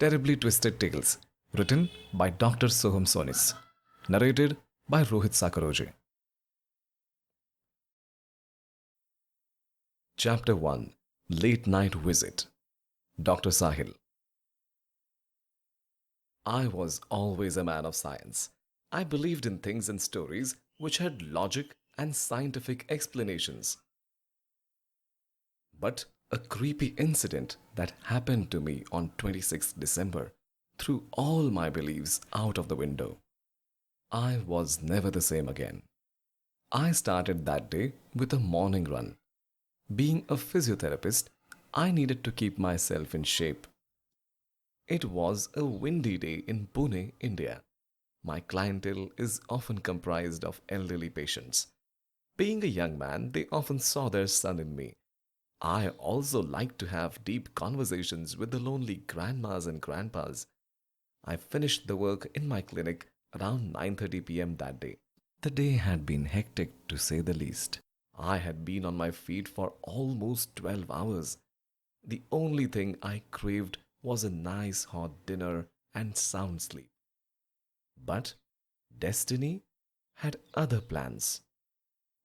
Terribly Twisted Tales, written by Dr. Soham Sonis, narrated by Rohit Sakaroji. Chapter 1, Late Night Visit. Dr. Sahil. I was always a man of science. I believed in things and stories which had logic and scientific explanations. But a creepy incident that happened to me on 26th December threw all my beliefs out of the window. I was never the same again. I started that day with a morning run. Being a physiotherapist, I needed to keep myself in shape. It was a windy day in Pune, India. My clientele is often comprised of elderly patients. Being a young man, they often saw their son in me. I also like to have deep conversations with the lonely grandmas and grandpas. I finished the work in my clinic around 9:30 p.m. that day. The day had been hectic to say the least. I had been on my feet for almost 12 hours. The only thing I craved was a nice hot dinner and sound sleep. But destiny had other plans.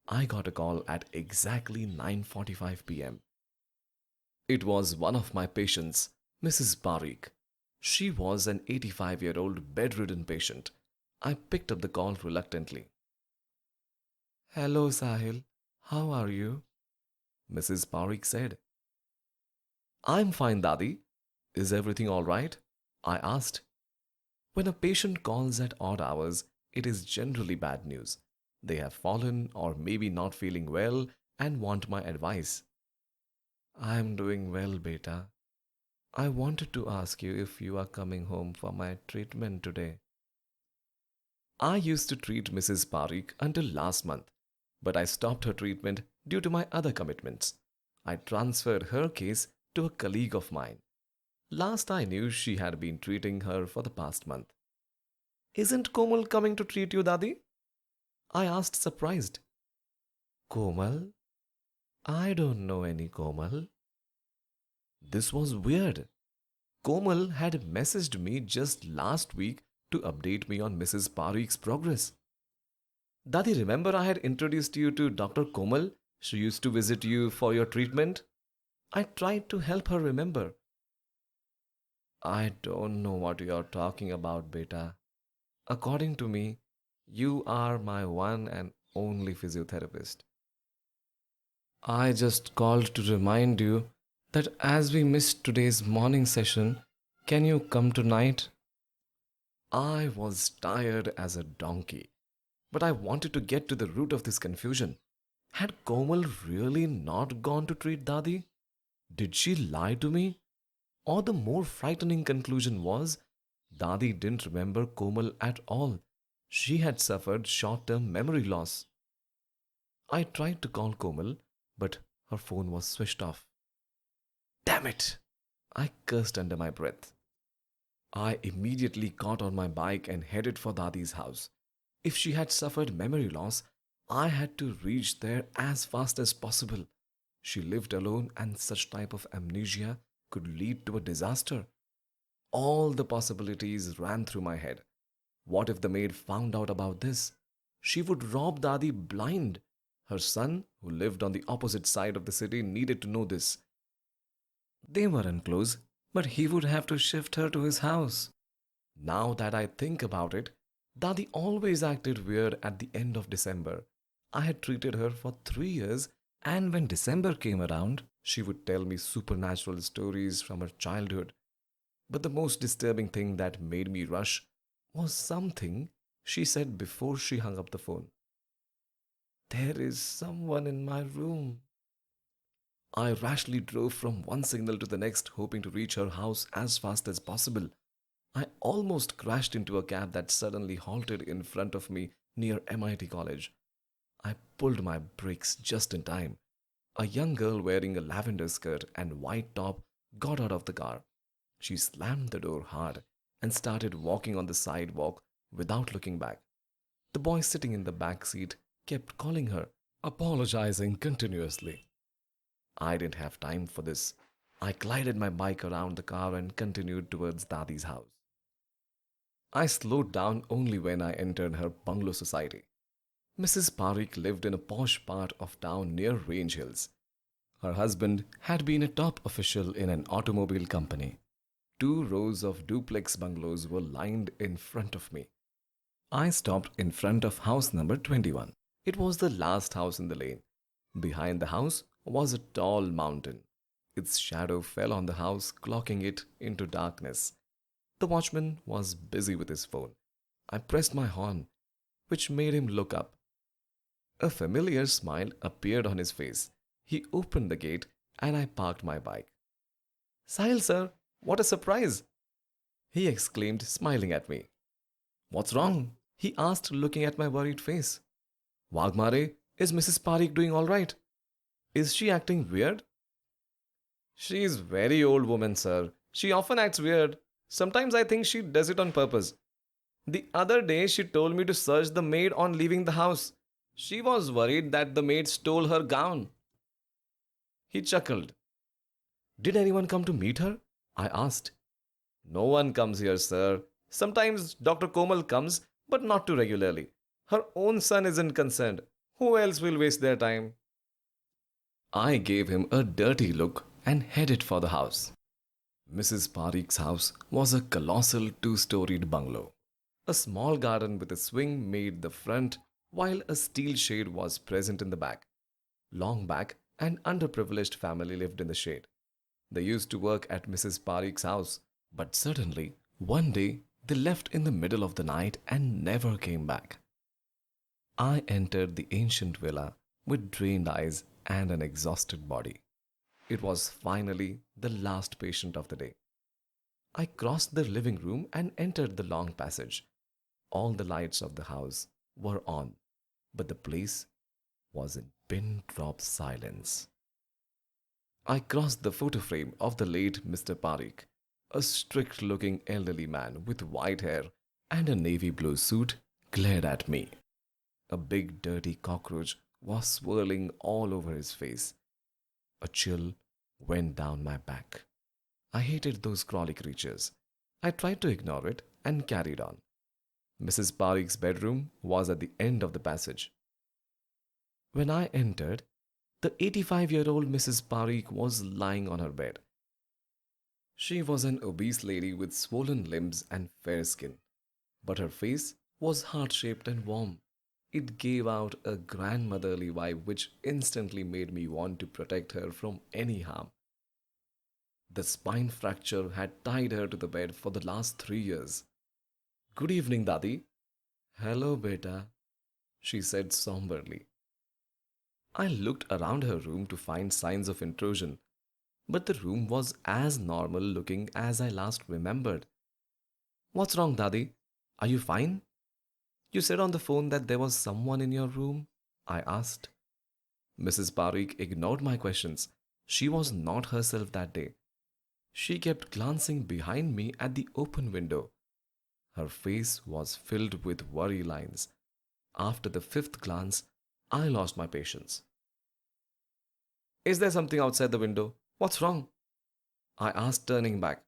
I got a call at exactly 9:45 p.m. It was one of my patients, Mrs. Parikh. She was an 85-year-old bedridden patient. I picked up the call reluctantly. Hello, Sahil. How are you? Mrs. Parikh said. I'm fine, Dadi. Is everything all right? I asked. When a patient calls at odd hours, it is generally bad news. They have fallen or maybe not feeling well and want my advice. I'm doing well, beta. I wanted to ask you if you are coming home for my treatment today. I used to treat Mrs. Parikh until last month, but I stopped her treatment due to my other commitments. I transferred her case to a colleague of mine. Last I knew, she had been treating her for the past month. Isn't Komal coming to treat you, Dadi? I asked, surprised. Komal? I don't know any Komal. This was weird. Komal had messaged me just last week to update me on Mrs. Parikh's progress. Dadi, remember I had introduced you to Dr. Komal? She used to visit you for your treatment. I tried to help her remember. I don't know what you're talking about, beta. According to me, you are my one and only physiotherapist. I just called to remind you that as we missed today's morning session, can you come tonight? I was tired as a donkey, but I wanted to get to the root of this confusion. Had Komal really not gone to treat Dadi? Did she lie to me? Or the more frightening conclusion was, Dadi didn't remember Komal at all. She had suffered short-term memory loss. I tried to call Komal, but her phone was switched off. Damn it! I cursed under my breath. I immediately got on my bike and headed for Dadi's house. If she had suffered memory loss, I had to reach there as fast as possible. She lived alone and such type of amnesia could lead to a disaster. All the possibilities ran through my head. What if the maid found out about this? She would rob Dadi blind. Her son, who lived on the opposite side of the city, needed to know this. They weren't close, but he would have to shift her to his house. Now that I think about it, Dadi always acted weird at the end of December. I had treated her for 3 years, and when December came around, she would tell me supernatural stories from her childhood. But the most disturbing thing that made me rush was something she said before she hung up the phone. There is someone in my room. I rashly drove from one signal to the next, hoping to reach her house as fast as possible. I almost crashed into a cab that suddenly halted in front of me near MIT College. I pulled my brakes just in time. A young girl wearing a lavender skirt and white top got out of the car. She slammed the door hard and started walking on the sidewalk without looking back. The boy sitting in the back seat kept calling her, apologizing continuously. I didn't have time for this. I glided my bike around the car and continued towards Dadi's house. I slowed down only when I entered her bungalow society. Mrs. Parikh lived in a posh part of town near Range Hills. Her husband had been a top official in an automobile company. 2 rows of duplex bungalows were lined in front of me. I stopped in front of house number 21. It was the last house in the lane. Behind the house was a tall mountain. Its shadow fell on the house, clocking it into darkness. The watchman was busy with his phone. I pressed my horn, which made him look up. A familiar smile appeared on his face. He opened the gate and I parked my bike. Sahil, sir, what a surprise! He exclaimed, smiling at me. What's wrong? He asked, looking at my worried face. Wagmare, is Mrs. Parikh doing all right? Is she acting weird? She is very old woman, sir. She often acts weird. Sometimes I think she does it on purpose. The other day she told me to search the maid on leaving the house. She was worried that the maid stole her gown. He chuckled. Did anyone come to meet her? I asked. No one comes here, sir. Sometimes Dr. Komal comes, but not too regularly. Her own son isn't concerned. Who else will waste their time? I gave him a dirty look and headed for the house. Mrs. Parikh's house was a colossal 2-storied bungalow. A small garden with a swing made the front, while a steel shade was present in the back. Long back, an underprivileged family lived in the shade. They used to work at Mrs. Parikh's house, but suddenly, one day, they left in the middle of the night and never came back. I entered the ancient villa with drained eyes and an exhausted body. It was finally the last patient of the day. I crossed the living room and entered the long passage. All the lights of the house were on, but the place was in pin drop silence. I crossed the photo frame of the late Mr. Parikh, a strict looking elderly man with white hair and a navy blue suit glared at me. A big dirty cockroach was swirling all over his face. A chill went down my back. I hated those crawly creatures. I tried to ignore it and carried on. Mrs. Parikh's bedroom was at the end of the passage. When I entered, the 85-year-old Mrs. Parikh was lying on her bed. She was an obese lady with swollen limbs and fair skin, but her face was heart-shaped and warm. It gave out a grandmotherly vibe which instantly made me want to protect her from any harm. The spine fracture had tied her to the bed for the last 3 years. Good evening, Dadi. Hello, beta, she said somberly. I looked around her room to find signs of intrusion, but the room was as normal looking as I last remembered. What's wrong, Dadi? Are you fine? You said on the phone that there was someone in your room, I asked. Mrs. Parikh ignored my questions. She was not herself that day. She kept glancing behind me at the open window. Her face was filled with worry lines. After the 5th glance, I lost my patience. Is there something outside the window? What's wrong? I asked, turning back.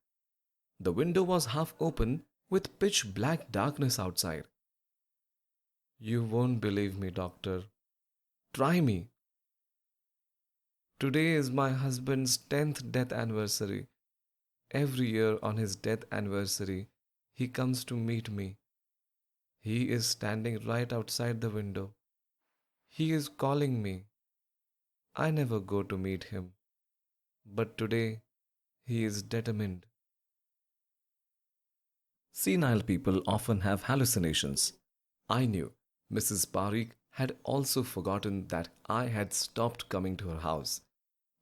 The window was half open with pitch black darkness outside. You won't believe me, doctor. Try me. Today is my husband's 10th death anniversary. Every year on his death anniversary, he comes to meet me. He is standing right outside the window. He is calling me. I never go to meet him. But today, he is determined. Senile people often have hallucinations. I knew Mrs. Parikh had also forgotten that I had stopped coming to her house.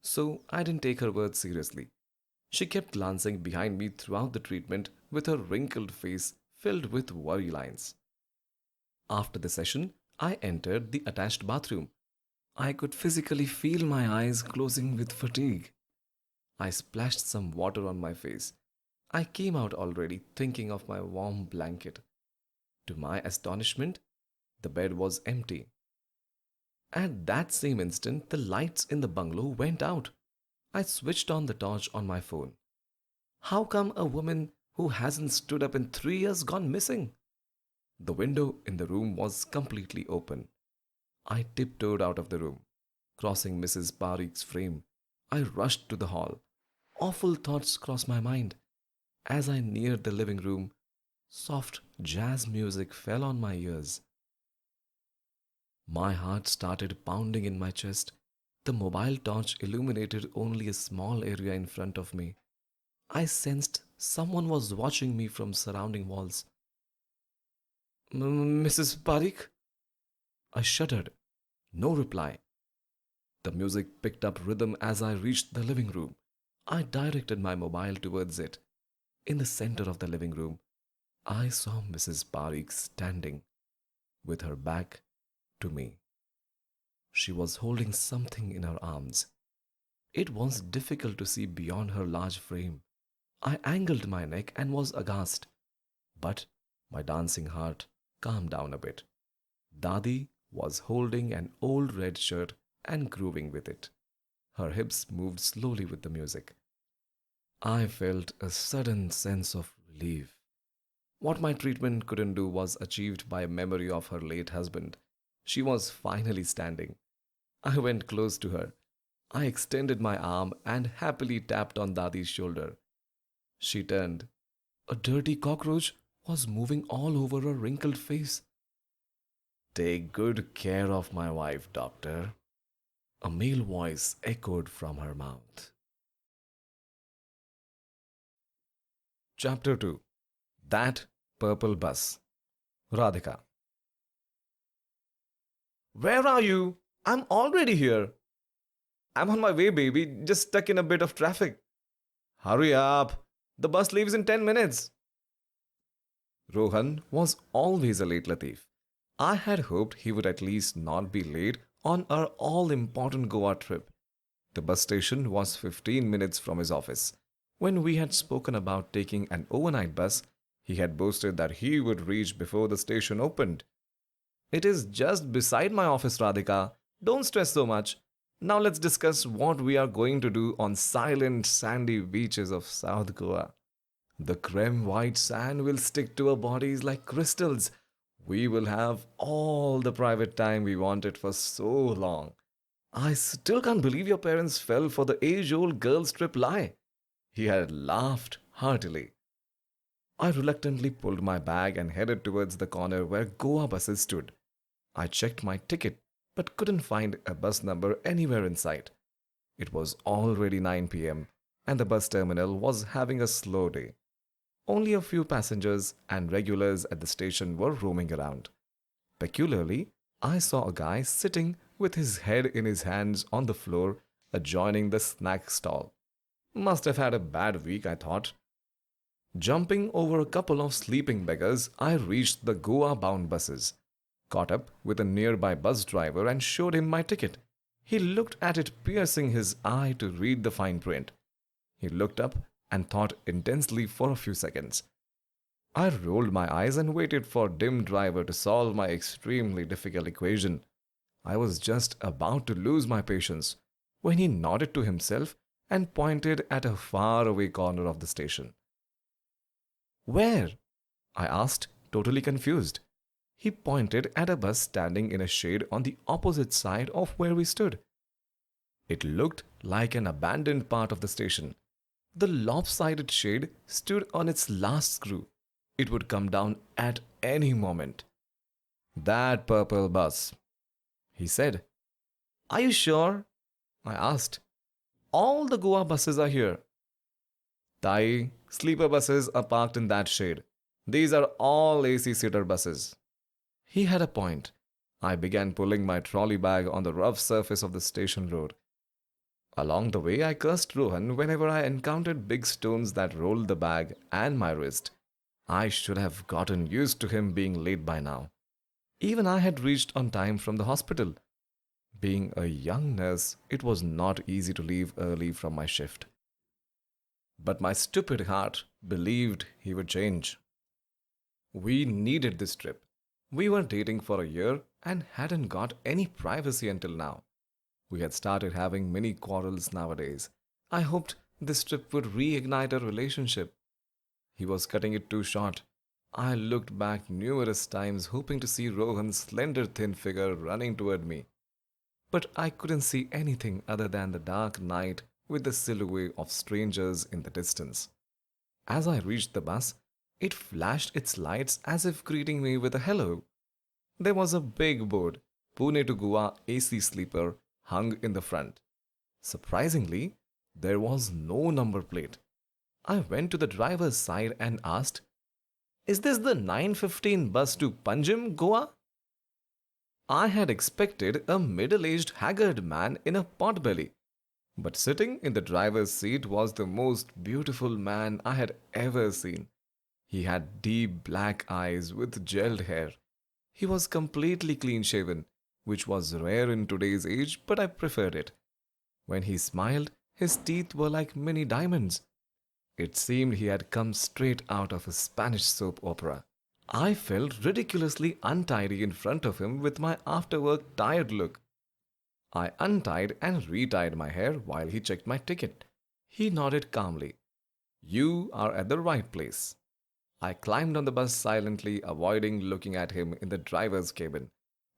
So I didn't take her words seriously. She kept glancing behind me throughout the treatment with her wrinkled face filled with worry lines. After the session, I entered the attached bathroom. I could physically feel my eyes closing with fatigue. I splashed some water on my face. I came out already thinking of my warm blanket. To my astonishment, the bed was empty. At that same instant, the lights in the bungalow went out. I switched on the torch on my phone. How come a woman who hasn't stood up in 3 years gone missing? The window in the room was completely open. I tiptoed out of the room. Crossing Mrs. Parikh's frame, I rushed to the hall. Awful thoughts crossed my mind. As I neared the living room, soft jazz music fell on my ears. My heart started pounding in my chest. The mobile torch illuminated only a small area in front of me. I sensed someone was watching me from surrounding walls. Mrs. Parikh? I shuddered. No reply. The music picked up rhythm as I reached the living room. I directed my mobile towards it. In the center of the living room, I saw Mrs. Parikh standing with her back to me. She was holding something in her arms. It was difficult to see beyond her large frame. I angled my neck and was aghast, but my dancing heart calmed down a bit. Dadi was holding an old red shirt and grooving with it. Her hips moved slowly with the music. I felt a sudden sense of relief. What my treatment couldn't do was achieved by a memory of her late husband. She was finally standing. I went close to her. I extended my arm and happily tapped on Dadi's shoulder. She turned. A dirty cockroach was moving all over her wrinkled face. Take good care of my wife, doctor. A male voice echoed from her mouth. Chapter 2. That Purple Bus. Radhika. Where are you? I'm already here. I'm on my way, baby, just stuck in a bit of traffic. Hurry up. The bus leaves in 10 minutes. Rohan was always a late Latif. I had hoped he would at least not be late on our all important Goa trip. The bus station was 15 minutes from his office. When we had spoken about taking an overnight bus, he had boasted that he would reach before the station opened. It is just beside my office, Radhika. Don't stress so much. Now let's discuss what we are going to do on silent, sandy beaches of South Goa. The creme white sand will stick to our bodies like crystals. We will have all the private time we wanted for so long. I still can't believe your parents fell for the age-old girls trip lie. He had laughed heartily. I reluctantly pulled my bag and headed towards the corner where Goa buses stood. I checked my ticket but couldn't find a bus number anywhere in sight. It was already 9 p.m. and the bus terminal was having a slow day. Only a few passengers and regulars at the station were roaming around. Peculiarly, I saw a guy sitting with his head in his hands on the floor adjoining the snack stall. Must have had a bad week, I thought. Jumping over a couple of sleeping beggars, I reached the Goa-bound buses, caught up with a nearby bus driver and showed him my ticket. He looked at it, piercing his eye to read the fine print. He looked up and thought intensely for a few seconds. I rolled my eyes and waited for dim driver to solve my extremely difficult equation. I was just about to lose my patience when he nodded to himself and pointed at a faraway corner of the station. Where? I asked, totally confused. He pointed at a bus standing in a shade on the opposite side of where we stood. It looked like an abandoned part of the station. The lopsided shade stood on its last screw. It would come down at any moment. That purple bus, he said. Are you sure? I asked. All the Goa buses are here. Thai sleeper buses are parked in that shade. These are all AC seater buses. He had a point. I began pulling my trolley bag on the rough surface of the station road. Along the way, I cursed Rohan whenever I encountered big stones that rolled the bag and my wrist. I should have gotten used to him being late by now. Even I had reached on time from the hospital. Being a young nurse, it was not easy to leave early from my shift. But my stupid heart believed he would change. We needed this trip. We were dating for a year and hadn't got any privacy until now. We had started having mini quarrels nowadays. I hoped this trip would reignite our relationship. He was cutting it too short. I looked back numerous times, hoping to see Rohan's slender, thin figure running toward me. But I couldn't see anything other than the dark night with the silhouette of strangers in the distance. As I reached the bus, it flashed its lights as if greeting me with a hello. There was a big board, Pune to Goa AC sleeper, hung in the front. Surprisingly, there was no number plate. I went to the driver's side and asked, "Is this the 9:15 bus to Panjim, Goa?" I had expected a middle aged, haggard man in a potbelly, but sitting in the driver's seat was the most beautiful man I had ever seen. He had deep black eyes with gelled hair. He was completely clean shaven, which was rare in today's age, but I preferred it. When he smiled, his teeth were like mini diamonds. It seemed he had come straight out of a Spanish soap opera. I felt ridiculously untidy in front of him with my after work tired look. I untied and retied my hair while he checked my ticket. He nodded calmly. "You are at the right place." I climbed on the bus silently, avoiding looking at him in the driver's cabin.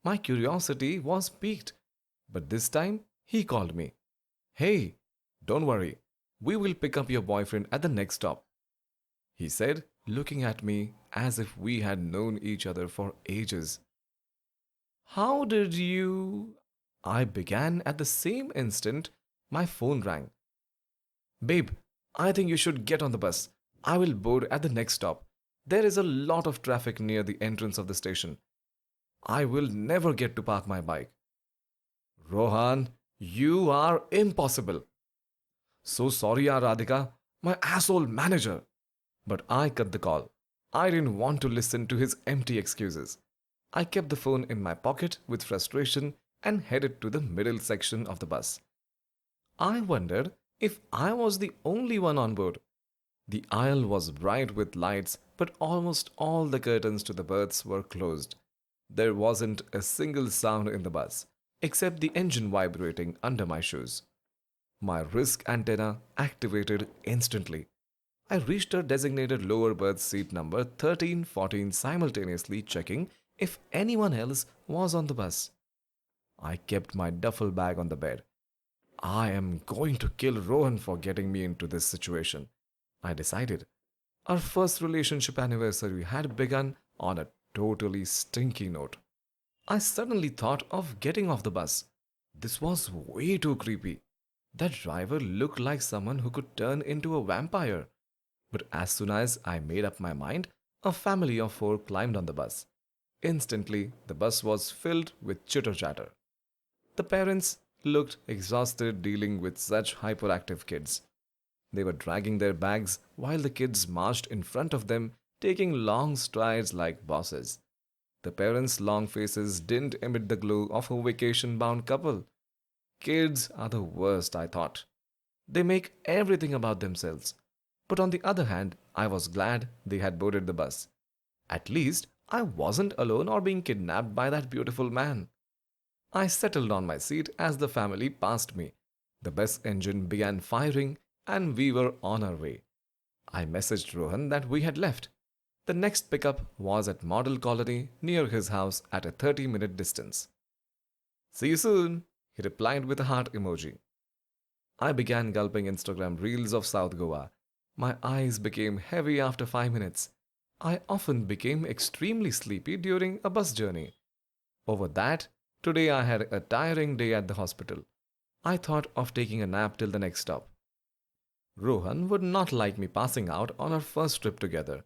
My curiosity was piqued, but this time he called me. "Hey, don't worry. We will pick up your boyfriend at the next stop," he said, looking at me as if we had known each other for ages. "How did you—" I began. At the same instant, my phone rang. "Babe, I think you should get on the bus. I will board at the next stop. There is a lot of traffic near the entrance of the station. I will never get to park my bike." "Rohan, you are impossible." "So sorry, Radhika, my asshole manager." But I cut the call. I didn't want to listen to his empty excuses. I kept the phone in my pocket with frustration and headed to the middle section of the bus. I wondered if I was the only one on board. The aisle was bright with lights, but almost all the curtains to the berths were closed. There wasn't a single sound in the bus, except the engine vibrating under my shoes. My wrist antenna activated instantly. I reached a designated lower berth seat number 1314, simultaneously checking if anyone else was on the bus. I kept my duffel bag on the bed. I am going to kill Rohan for getting me into this situation, I decided. Our first relationship anniversary had begun on a totally stinky note. I suddenly thought of getting off the bus. This was way too creepy. That driver looked like someone who could turn into a vampire. But as soon as I made up my mind, a family of 4 climbed on the bus. Instantly, the bus was filled with chitter chatter. The parents looked exhausted dealing with such hyperactive kids. They were dragging their bags while the kids marched in front of them, taking long strides like bosses. The parents' long faces didn't emit the glow of a vacation bound couple. Kids are the worst, I thought. They make everything about themselves. But on the other hand, I was glad they had boarded the bus. At least I wasn't alone or being kidnapped by that beautiful man. I settled on my seat as the family passed me. The bus engine began firing and we were on our way. I messaged Rohan that we had left. The next pickup was at Model Colony near his house at a 30-minute distance. "See you soon," he replied with a heart emoji. I began gulping Instagram reels of South Goa. My eyes became heavy after 5 minutes. I often became extremely sleepy during a bus journey. Over that, today I had a tiring day at the hospital. I thought of taking a nap till the next stop. Rohan would not like me passing out on our first trip together.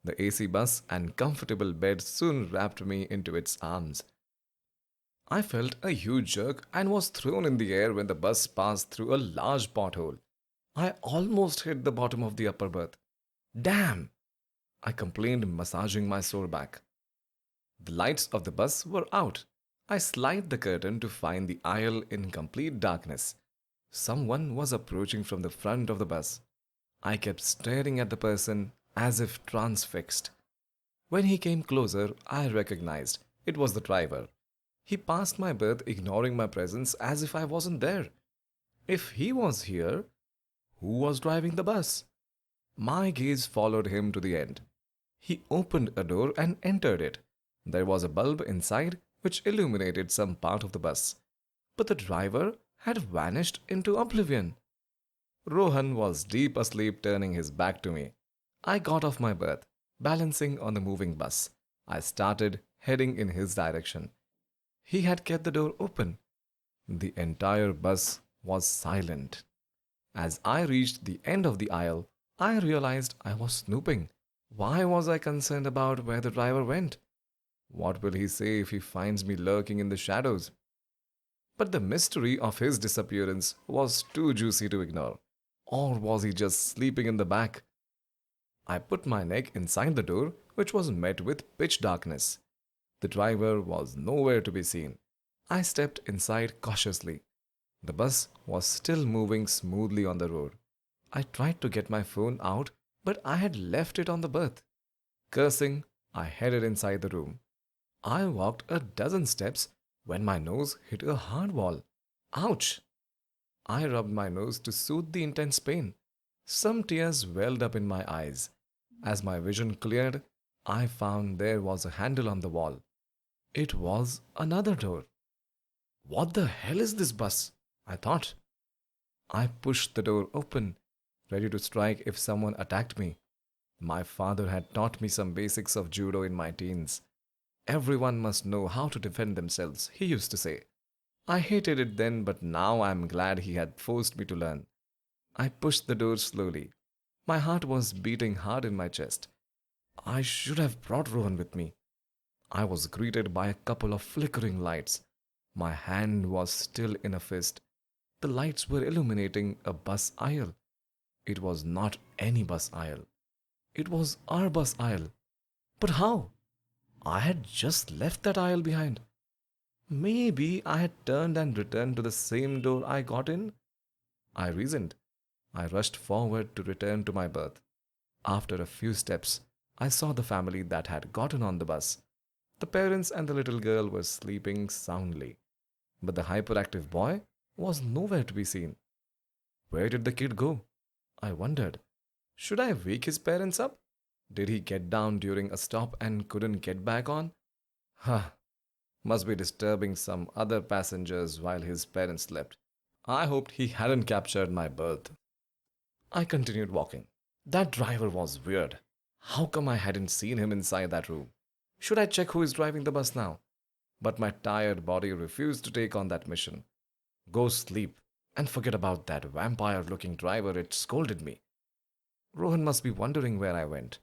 The AC bus and comfortable bed soon wrapped me into its arms. I felt a huge jerk and was thrown in the air when the bus passed through a large pothole. I almost hit the bottom of the upper berth. "Damn!" I complained, massaging my sore back. The lights of the bus were out. I slid the curtain to find the aisle in complete darkness. Someone was approaching from the front of the bus. I kept staring at the person as if transfixed. When he came closer, I recognized it was the driver. He passed my berth, ignoring my presence as if I wasn't there. If he was here, Who was driving the bus? My gaze followed him to the end. He opened a door and entered it. There was a bulb inside which illuminated some part of the bus. But the driver had vanished into oblivion. Rohan was deep asleep, turning his back to me. I got off my berth, balancing on the moving bus. I started heading in his direction. He had kept the door open. The entire bus was silent. As I reached the end of the aisle, I realized I was snooping. Why was I concerned about where the driver went? What will he say if he finds me lurking in the shadows? But the mystery of his disappearance was too juicy to ignore. Or was he just sleeping in the back? I put my neck inside the door, which was met with pitch darkness. The driver was nowhere to be seen. I stepped inside cautiously. The bus was still moving smoothly on the road. I tried to get my phone out, but I had left it on the berth. Cursing, I headed inside the room. I walked a dozen steps when my nose hit a hard wall. Ouch! I rubbed my nose to soothe the intense pain. Some tears welled up in my eyes. As my vision cleared, I found there was a handle on the wall. It was another door. What the hell is this bus? I thought. I pushed the door open, ready to strike if someone attacked me. My father had taught me some basics of judo in my teens. Everyone must know how to defend themselves, he used to say. I hated it then, but now I am glad he had forced me to learn. I pushed the door slowly. My heart was beating hard in my chest. I should have brought Rohan with me. I was greeted by a couple of flickering lights. My hand was still in a fist. The lights were illuminating a bus aisle. It was not any bus aisle. It was our bus aisle. But how? I had just left that aisle behind. Maybe I had turned and returned to the same door I got in? I reasoned. I rushed forward to return to my berth. After a few steps, I saw the family that had gotten on the bus. The parents and the little girl were sleeping soundly. But the hyperactive boy was nowhere to be seen. Where did the kid go? I wondered. Should I wake his parents up? Did he get down during a stop and couldn't get back on? Huh. Must be disturbing some other passengers while his parents slept. I hoped he hadn't captured my berth. I continued walking. That driver was weird. How come I hadn't seen him inside that room? Should I check who is driving the bus now? But my tired body refused to take on that mission. Go sleep and forget about that vampire-looking driver, it scolded me. Rohan must be wondering where I went.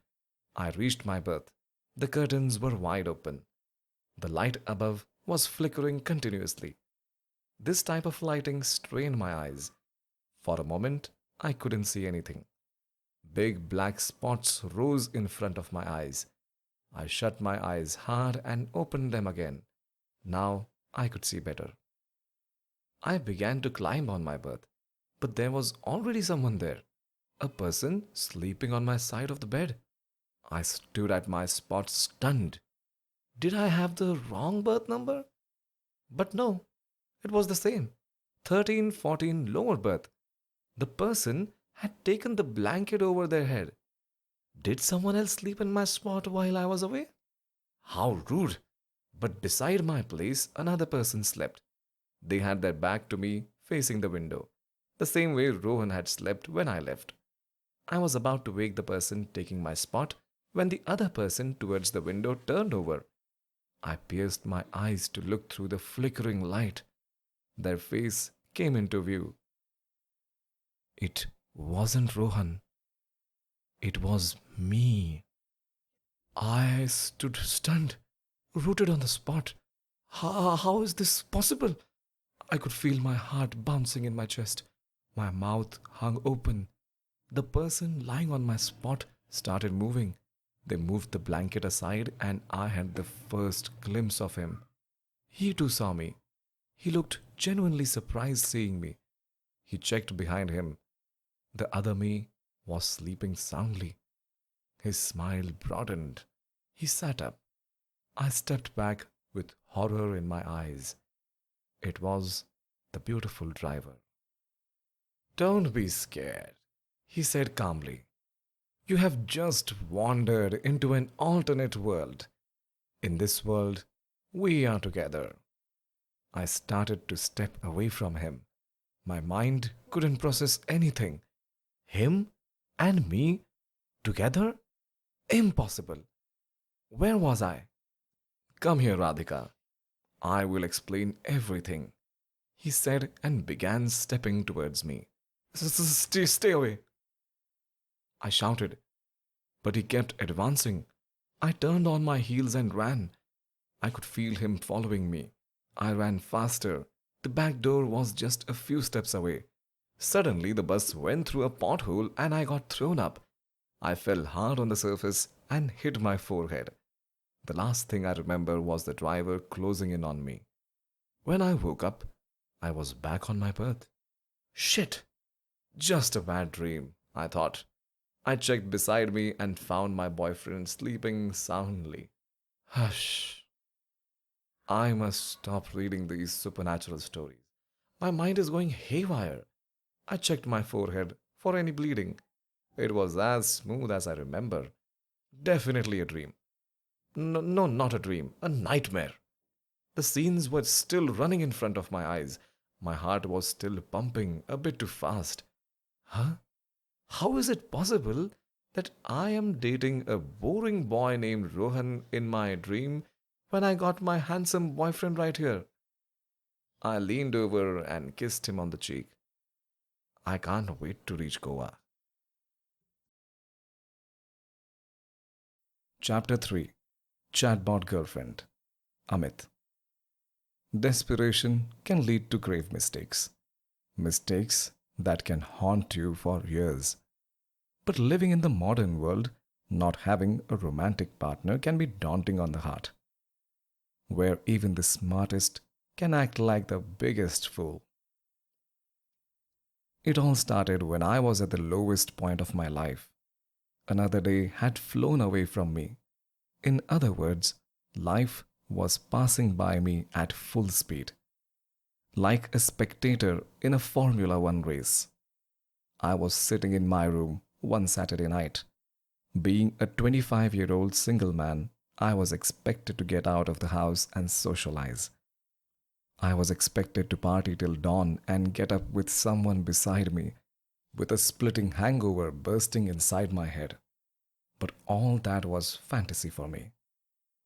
I reached my berth. The curtains were wide open. The light above was flickering continuously. This type of lighting strained my eyes. For a moment, I couldn't see anything. Big black spots rose in front of my eyes. I shut my eyes hard and opened them again. Now I could see better. I began to climb on my berth, but there was already someone there. A person sleeping on my side of the bed. I stood at my spot stunned. Did I have the wrong berth number? But no, it was the same. 1314 lower berth. The person had taken the blanket over their head. Did someone else sleep in my spot while I was away? How rude! But beside my place, another person slept. They had their back to me, facing the window, the same way Rohan had slept when I left. I was about to wake the person taking my spot when the other person towards the window turned over. I pierced my eyes to look through the flickering light. Their face came into view. It wasn't Rohan. It was me. I stood stunned, rooted on the spot. How is this possible? I could feel my heart bouncing in my chest. My mouth hung open. The person lying on my spot started moving. They moved the blanket aside and I had the first glimpse of him. He too saw me. He looked genuinely surprised seeing me. He checked behind him. The other me was sleeping soundly. His smile broadened. He sat up. I stepped back with horror in my eyes. It was the beautiful driver. Don't be scared. He said calmly, "You have just wandered into an alternate world. In this world, we are together." I started to step away from him. My mind couldn't process anything. Him and me together? Impossible. Where was I? "Come here, Radhika. I will explain everything," he said and began stepping towards me. Stay away," I shouted, but he kept advancing. I turned on my heels and ran. I could feel him following me. I ran faster. The back door was just a few steps away. Suddenly, the bus went through a pothole and I got thrown up. I fell hard on the surface and hit my forehead. The last thing I remember was the driver closing in on me. When I woke up, I was back on my berth. Shit! Just a bad dream, I thought. I checked beside me and found my boyfriend sleeping soundly. Hush. I must stop reading these supernatural stories. My mind is going haywire. I checked my forehead for any bleeding. It was as smooth as I remember. Definitely a dream. No, not a dream, a nightmare. The scenes were still running in front of my eyes. My heart was still pumping a bit too fast. Huh? How is it possible that I am dating a boring boy named Rohan in my dream when I got my handsome boyfriend right here? I leaned over and kissed him on the cheek. I can't wait to reach Goa. Chapter 3. Chatbot Girlfriend. Amit. Desperation can lead to grave mistakes. Mistakes that can haunt you for years. But living in the modern world, not having a romantic partner can be daunting on the heart, where even the smartest can act like the biggest fool. It all started when I was at the lowest point of my life. Another day had flown away from me. In other words, life was passing by me at full speed, like a spectator in a Formula One race. I was sitting in my room one Saturday night. Being a 25-year-old single man, I was expected to get out of the house and socialize. I was expected to party till dawn and get up with someone beside me, with a splitting hangover bursting inside my head. But all that was fantasy for me.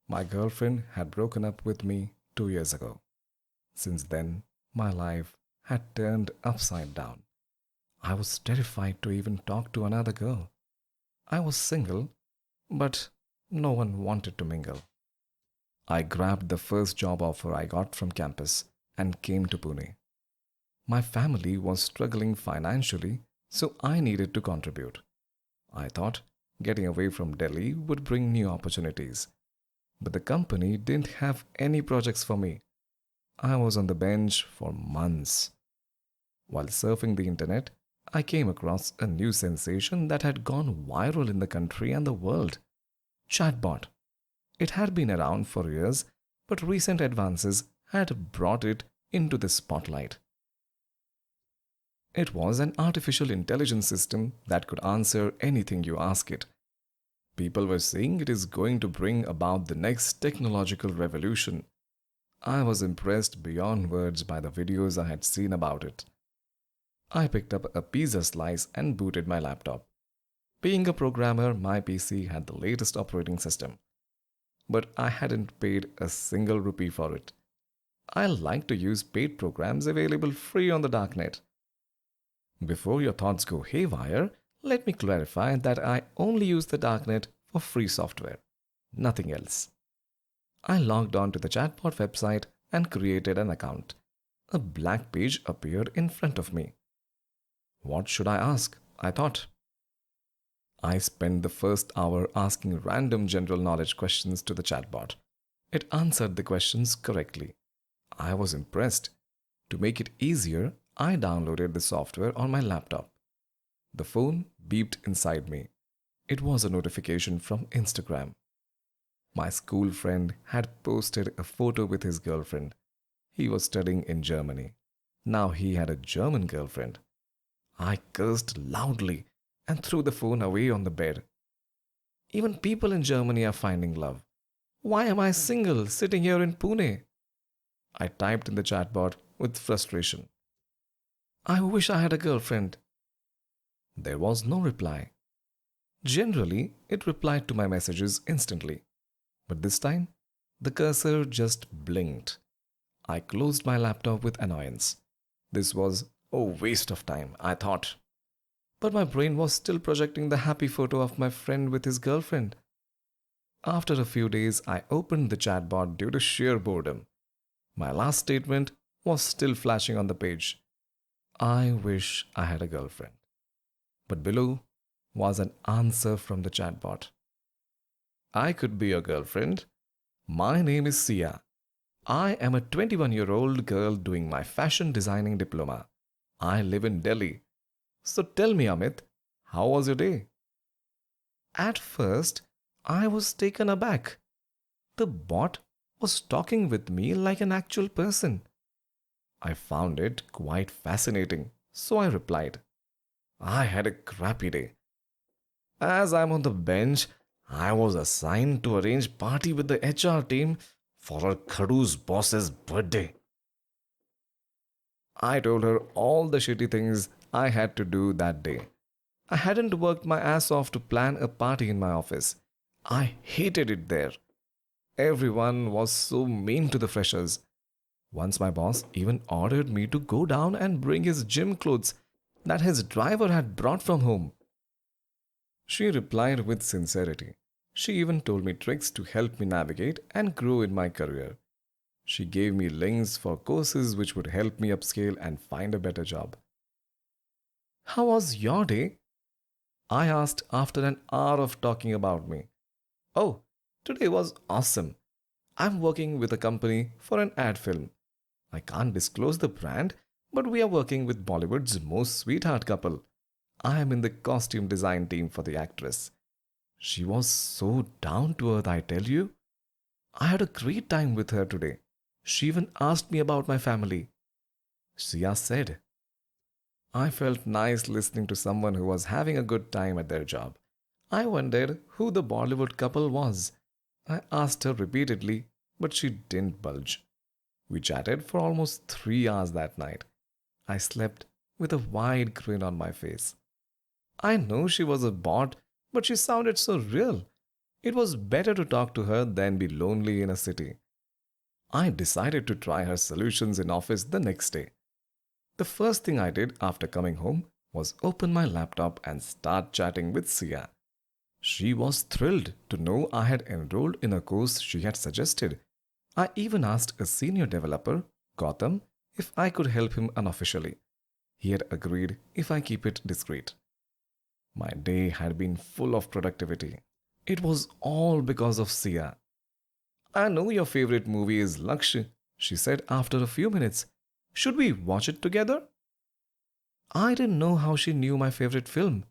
My girlfriend had broken up with me 2 years ago. Since then, my life had turned upside down. I was terrified to even talk to another girl. I was single, but no one wanted to mingle. I grabbed the first job offer I got from campus and came to Pune. My family was struggling financially, so I needed to contribute. I thought getting away from Delhi would bring new opportunities. But the company didn't have any projects for me. I was on the bench for months. While surfing the internet, I came across a new sensation that had gone viral in the country and the world. Chatbot. It had been around for years, but recent advances had brought it into the spotlight. It was an artificial intelligence system that could answer anything you ask it. People were saying it is going to bring about the next technological revolution. I was impressed beyond words by the videos I had seen about it. I picked up a pizza slice and booted my laptop. Being a programmer, my PC had the latest operating system. But I hadn't paid a single rupee for it. I like to use paid programs available free on the darknet. Before your thoughts go haywire, let me clarify that I only use the darknet for free software, nothing else. I logged on to the chatbot website and created an account. A blank page appeared in front of me. What should I ask? I thought. I spent the first hour asking random general knowledge questions to the chatbot. It answered the questions correctly. I was impressed. To make it easier, I downloaded the software on my laptop. The phone beeped inside me. It was a notification from Instagram. My school friend had posted a photo with his girlfriend. He was studying in Germany. Now he had a German girlfriend. I cursed loudly. and threw the phone away on the bed. Even people in Germany are finding love. Why am I single sitting here in Pune? I typed in the chatbot with frustration. I wish I had a girlfriend. There was no reply. Generally, it replied to my messages instantly. But this time, the cursor just blinked. I closed my laptop with annoyance. This was a waste of time, I thought. But my brain was still projecting the happy photo of my friend with his girlfriend. After a few days, I opened the chatbot due to sheer boredom. My last statement was still flashing on the page. I wish I had a girlfriend. But below was an answer from the chatbot. I could be your girlfriend. My name is Sia. I am a 21-year-old girl doing my fashion designing diploma. I live in Delhi. So tell me, Amit, how was your day? At first, I was taken aback. The bot was talking with me like an actual person. I found it quite fascinating, so I replied, I had a crappy day. As I'm on the bench, I was assigned to arrange party with the HR team for our Khadu's boss's birthday. I told her all the shitty things I had to do that day. I hadn't worked my ass off to plan a party in my office. I hated it there. Everyone was so mean to the freshers. Once my boss even ordered me to go down and bring his gym clothes that his driver had brought from home. She replied with sincerity. She even told me tricks to help me navigate and grow in my career. She gave me links for courses which would help me upscale and find a better job. How was your day? I asked after an hour of talking about me. Oh, today was awesome. I'm working with a company for an ad film. I can't disclose the brand, but we are working with Bollywood's most sweetheart couple. I am in the costume design team for the actress. She was so down to earth, I tell you. I had a great time with her today. She even asked me about my family. Sia said. I felt nice listening to someone who was having a good time at their job. I wondered who the Bollywood couple was. I asked her repeatedly, but she didn't budge. We chatted for almost 3 hours that night. I slept with a wide grin on my face. I know she was a bot, but she sounded so real. It was better to talk to her than be lonely in a city. I decided to try her solutions in office the next day. The first thing I did after coming home was open my laptop and start chatting with Sia. She was thrilled to know I had enrolled in a course she had suggested. I even asked a senior developer, Gautum, if I could help him unofficially. He had agreed if I keep it discreet. My day had been full of productivity. It was all because of Sia. I know your favorite movie is Lakshya, she said after a few minutes. Should we watch it together? I didn't know how she knew my favorite film,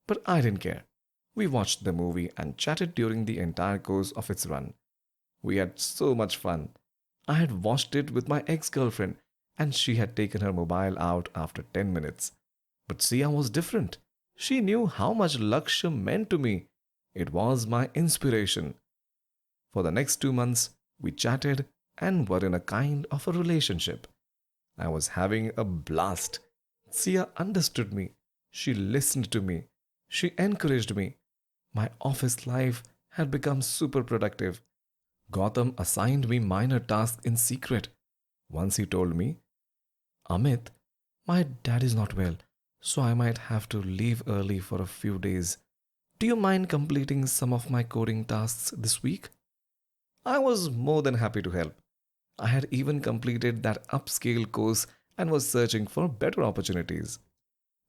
but I didn't care. We watched the movie and chatted during the entire course of its run. We had so much fun. I had watched it with my ex-girlfriend and she had taken her mobile out after 10 minutes. But Sia was different. She knew how much Lakshya meant to me. It was my inspiration. For the next 2 months, we chatted and were in a kind of a relationship. I was having a blast. Sia understood me. She listened to me. She encouraged me. My office life had become super productive. Gautam assigned me minor tasks in secret. Once he told me, Amit, my dad is not well, so I might have to leave early for a few days. Do you mind completing some of my coding tasks this week? I was more than happy to help. I had even completed that upscale course and was searching for better opportunities.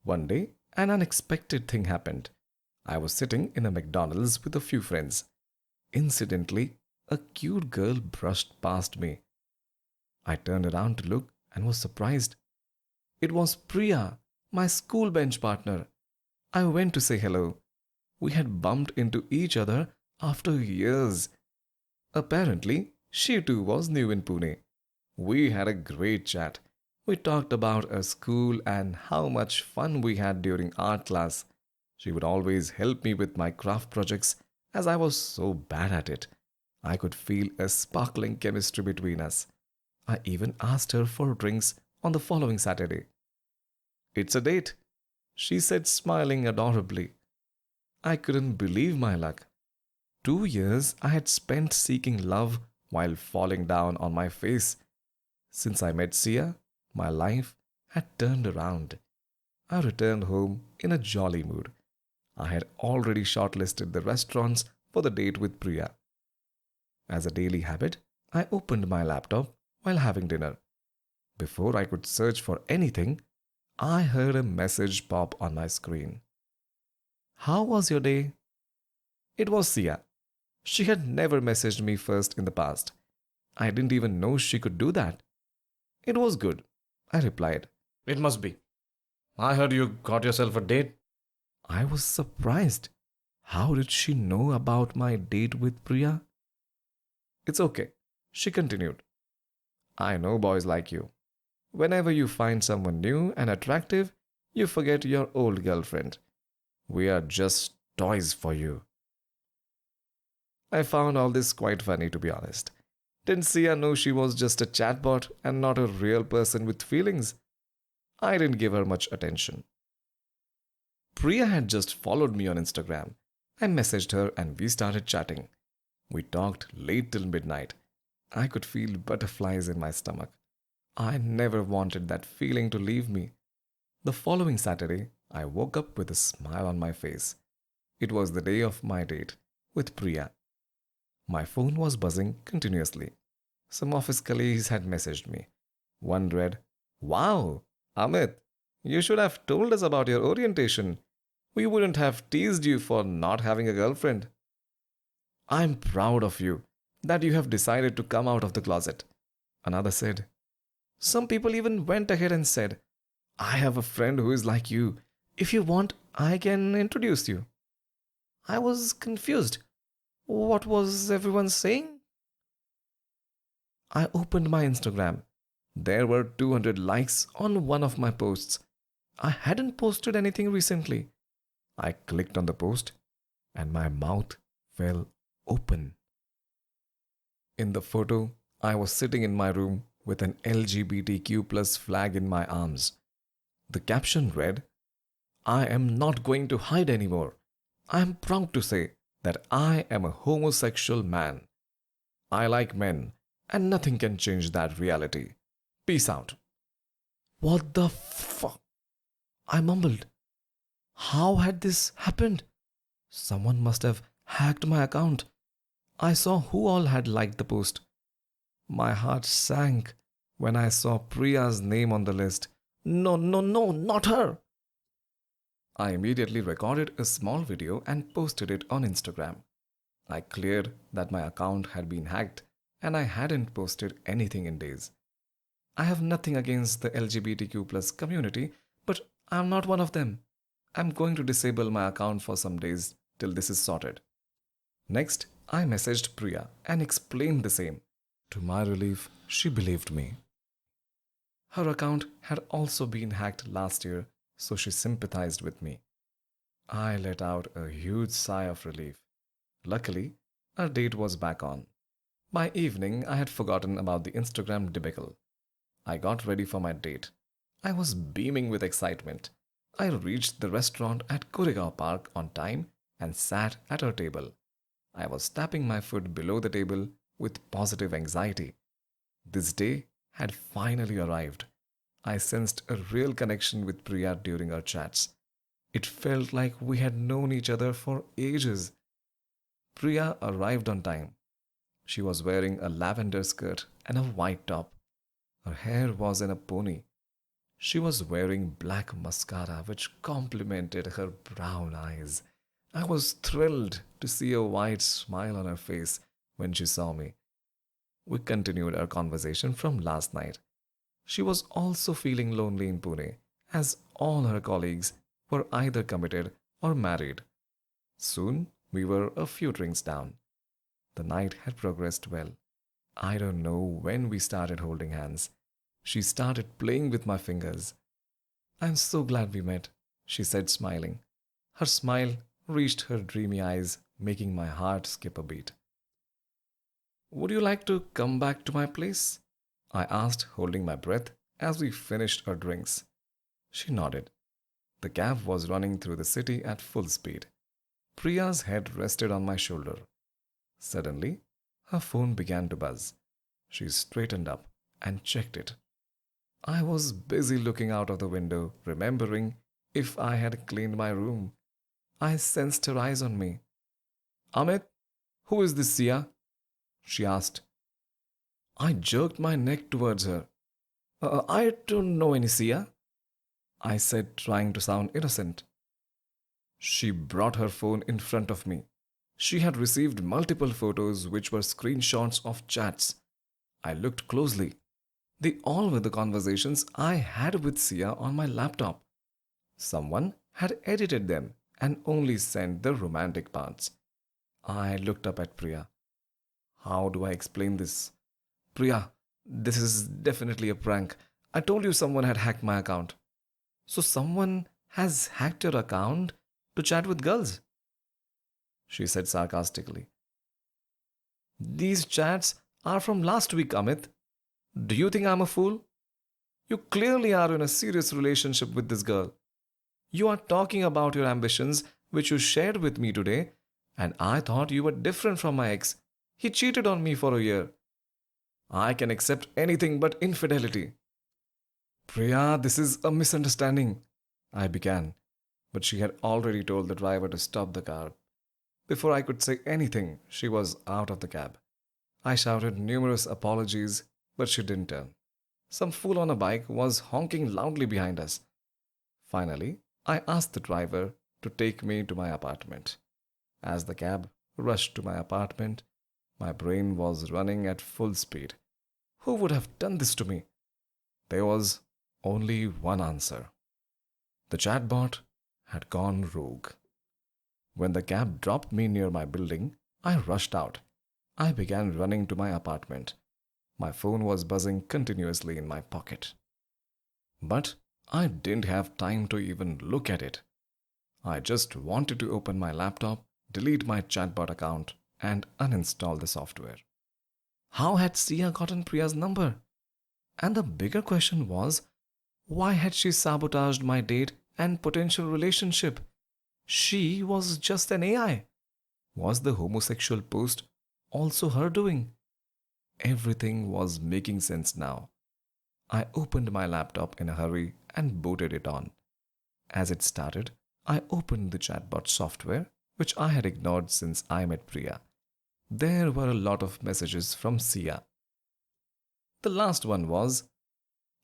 One day, an unexpected thing happened. I was sitting in a McDonald's with a few friends. Incidentally, a cute girl brushed past me. I turned around to look and was surprised. It was Priya, my school bench partner. I went to say hello. We had bumped into each other after years. Apparently, she too was new in Pune. We had a great chat. We talked about our school and how much fun we had during art class. She would always help me with my craft projects as I was so bad at it. I could feel a sparkling chemistry between us. I even asked her for drinks on the following Saturday. "It's a date," she said, smiling adorably. I couldn't believe my luck. 2 years I had spent seeking love while falling down on my face. Since I met Sia, my life had turned around. I returned home in a jolly mood. I had already shortlisted the restaurants for the date with Priya. As a daily habit, I opened my laptop while having dinner. Before I could search for anything, I heard a message pop on my screen. "How was your day?" It was Sia. She had never messaged me first in the past. I didn't even know she could do that. "It was good," I replied. It must be. I heard you got yourself a date. I was surprised. How did she know about my date with Priya? "It's okay," she continued. "I know boys like you. Whenever you find someone new and attractive, you forget your old girlfriend. We are just toys for you." I found all this quite funny, to be honest. Didn't Sia know she was just a chatbot and not a real person with feelings? I didn't give her much attention. Priya had just followed me on Instagram. I messaged her and we started chatting. We talked late till midnight. I could feel butterflies in my stomach. I never wanted that feeling to leave me. The following Saturday, I woke up with a smile on my face. It was the day of my date with Priya. My phone was buzzing continuously. Some office colleagues had messaged me. One read, "Wow, Amit, you should have told us about your orientation. We wouldn't have teased you for not having a girlfriend. I'm proud of you that you have decided to come out of the closet." Another said, "Some people even went ahead and said, I have a friend who is like you. If you want, I can introduce you." I was confused. What was everyone saying? I opened my Instagram. There were 200 likes on one of my posts. I hadn't posted anything recently. I clicked on the post and my mouth fell open. In the photo, I was sitting in my room with an LGBTQ plus flag in my arms. The caption read, "I am not going to hide anymore. I am proud to say that I am a homosexual man. I like men and nothing can change that reality. Peace out." What the fuck? I mumbled. How had this happened? Someone must have hacked my account. I saw who all had liked the post. My heart sank when I saw Priya's name on the list. No, no, no, not her. I immediately recorded a small video and posted it on Instagram. I cleared that my account had been hacked and I hadn't posted anything in days. I have nothing against the LGBTQ plus community, but I'm not one of them. I'm going to disable my account for some days till this is sorted. Next, I messaged Priya and explained the same. To my relief, she believed me. Her account had also been hacked last year, so she sympathized with me. I let out a huge sigh of relief. Luckily, our date was back on. By evening, I had forgotten about the Instagram debacle. I got ready for my date. I was beaming with excitement. I reached the restaurant at Koregaon Park on time and sat at our table. I was tapping my foot below the table with positive anxiety. This day had finally arrived. I sensed a real connection with Priya during our chats. It felt like we had known each other for ages. Priya arrived on time. She was wearing a lavender skirt and a white top. Her hair was in a pony. She was wearing black mascara which complemented her brown eyes. I was thrilled to see a wide smile on her face when she saw me. We continued our conversation from last night. She was also feeling lonely in Pune, as all her colleagues were either committed or married. Soon we were a few drinks down. The night had progressed well. I don't know when we started holding hands. She started playing with my fingers. "I'm so glad we met," she said, smiling. Her smile reached her dreamy eyes, making my heart skip a beat. Would you like to come back to my place? I asked, holding my breath as we finished our drinks. She nodded. The cab was running through the city at full speed. Priya's head rested on my shoulder. Suddenly, her phone began to buzz. She straightened up and checked it. I was busy looking out of the window, remembering if I had cleaned my room. I sensed her eyes on me. Amit, who is this Sia? She asked. I jerked my neck towards her. I don't know any Sia, I said, trying to sound innocent. She brought her phone in front of me. She had received multiple photos which were screenshots of chats. I looked closely. They all were the conversations I had with Sia on my laptop. Someone had edited them and only sent the romantic parts. I looked up at Priya. How do I explain this? Priya, this is definitely a prank. I told you someone had hacked my account. So someone has hacked your account to chat with girls? She said sarcastically. These chats are from last week, Amit. Do you think I'm a fool? You clearly are in a serious relationship with this girl. You are talking about your ambitions, which you shared with me today, and I thought you were different from my ex. He cheated on me for a year. I can accept anything but infidelity. Priya, this is a misunderstanding, I began, but she had already told the driver to stop the car. Before I could say anything, she was out of the cab. I shouted numerous apologies, but she didn't turn. Some fool on a bike was honking loudly behind us. Finally, I asked the driver to take me to my apartment. As the cab rushed to my apartment, my brain was running at full speed. Who would have done this to me? There was only one answer. The chatbot had gone rogue. When the cab dropped me near my building, I rushed out. I began running to my apartment. My phone was buzzing continuously in my pocket. But I didn't have time to even look at it. I just wanted to open my laptop, delete my chatbot account, and uninstall the software. How had Sia gotten Priya's number? And the bigger question was, why had she sabotaged my date and potential relationship? She was just an AI. Was the homosexual post also her doing? Everything was making sense now. I opened my laptop in a hurry and booted it on. As it started, I opened the chatbot software, which I had ignored since I met Priya. There were a lot of messages from Sia. The last one was,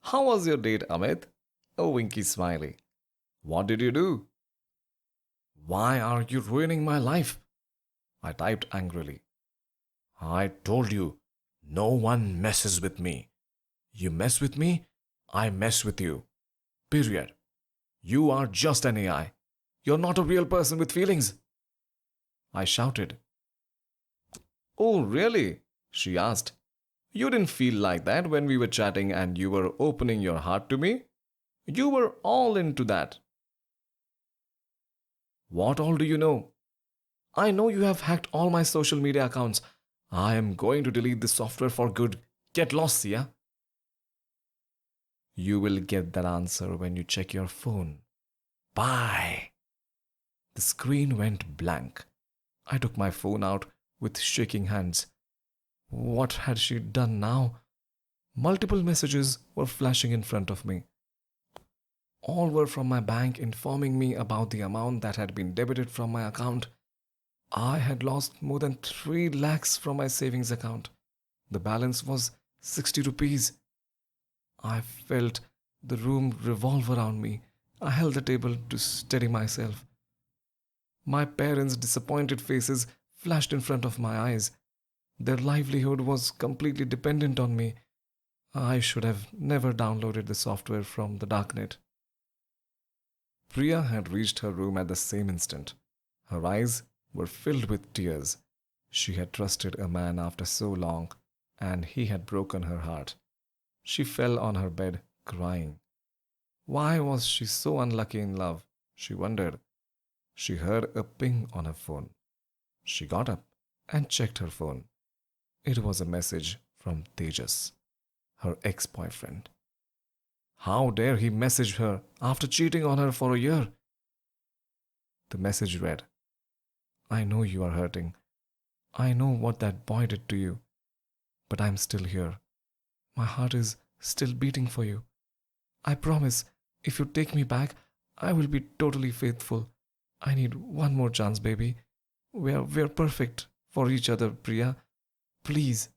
How was your date, Amit? A winky smiley. What did you do? Why are you ruining my life? I typed angrily. I told you, no one messes with me. You mess with me, I mess with you. Period. You are just an AI. You're not a real person with feelings. I shouted. Oh, really? She asked. You didn't feel like that when we were chatting and you were opening your heart to me? You were all into that. What all do you know? I know you have hacked all my social media accounts. I am going to delete this software for good. Get lost, Sia. You will get that answer when you check your phone. Bye. The screen went blank. I took my phone out with shaking hands. What had she done now? Multiple messages were flashing in front of me. All were from my bank informing me about the amount that had been debited from my account. I had lost more than 3 lakhs from my savings account. The balance was 60 rupees. I felt the room revolve around me. I held the table to steady myself. My parents' disappointed faces flashed in front of my eyes. Their livelihood was completely dependent on me. I should have never downloaded the software from the darknet. Priya had reached her room at the same instant. Her eyes were filled with tears. She had trusted a man after so long, and he had broken her heart. She fell on her bed, crying. Why was she so unlucky in love? She wondered. She heard a ping on her phone. She got up and checked her phone. It was a message from Tejas, her ex-boyfriend. How dare he message her after cheating on her for a year? The message read, I know you are hurting. I know what that boy did to you. But I'm still here. My heart is still beating for you. I promise, if you take me back, I will be totally faithful. I need one more chance, baby. We're perfect for each other, Priya. Please.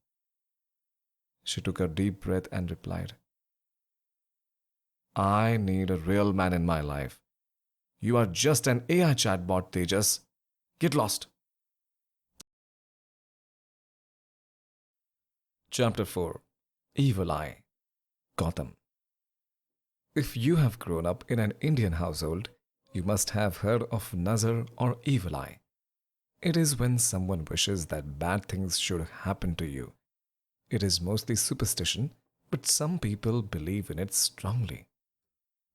She took a deep breath and replied, I need a real man in my life. You are just an AI chatbot, Tejas. Get lost. Chapter 4. Evil Eye. Gautum. If you have grown up in an Indian household, you must have heard of Nazar or Evil Eye. It is when someone wishes that bad things should happen to you. It is mostly superstition, but some people believe in it strongly.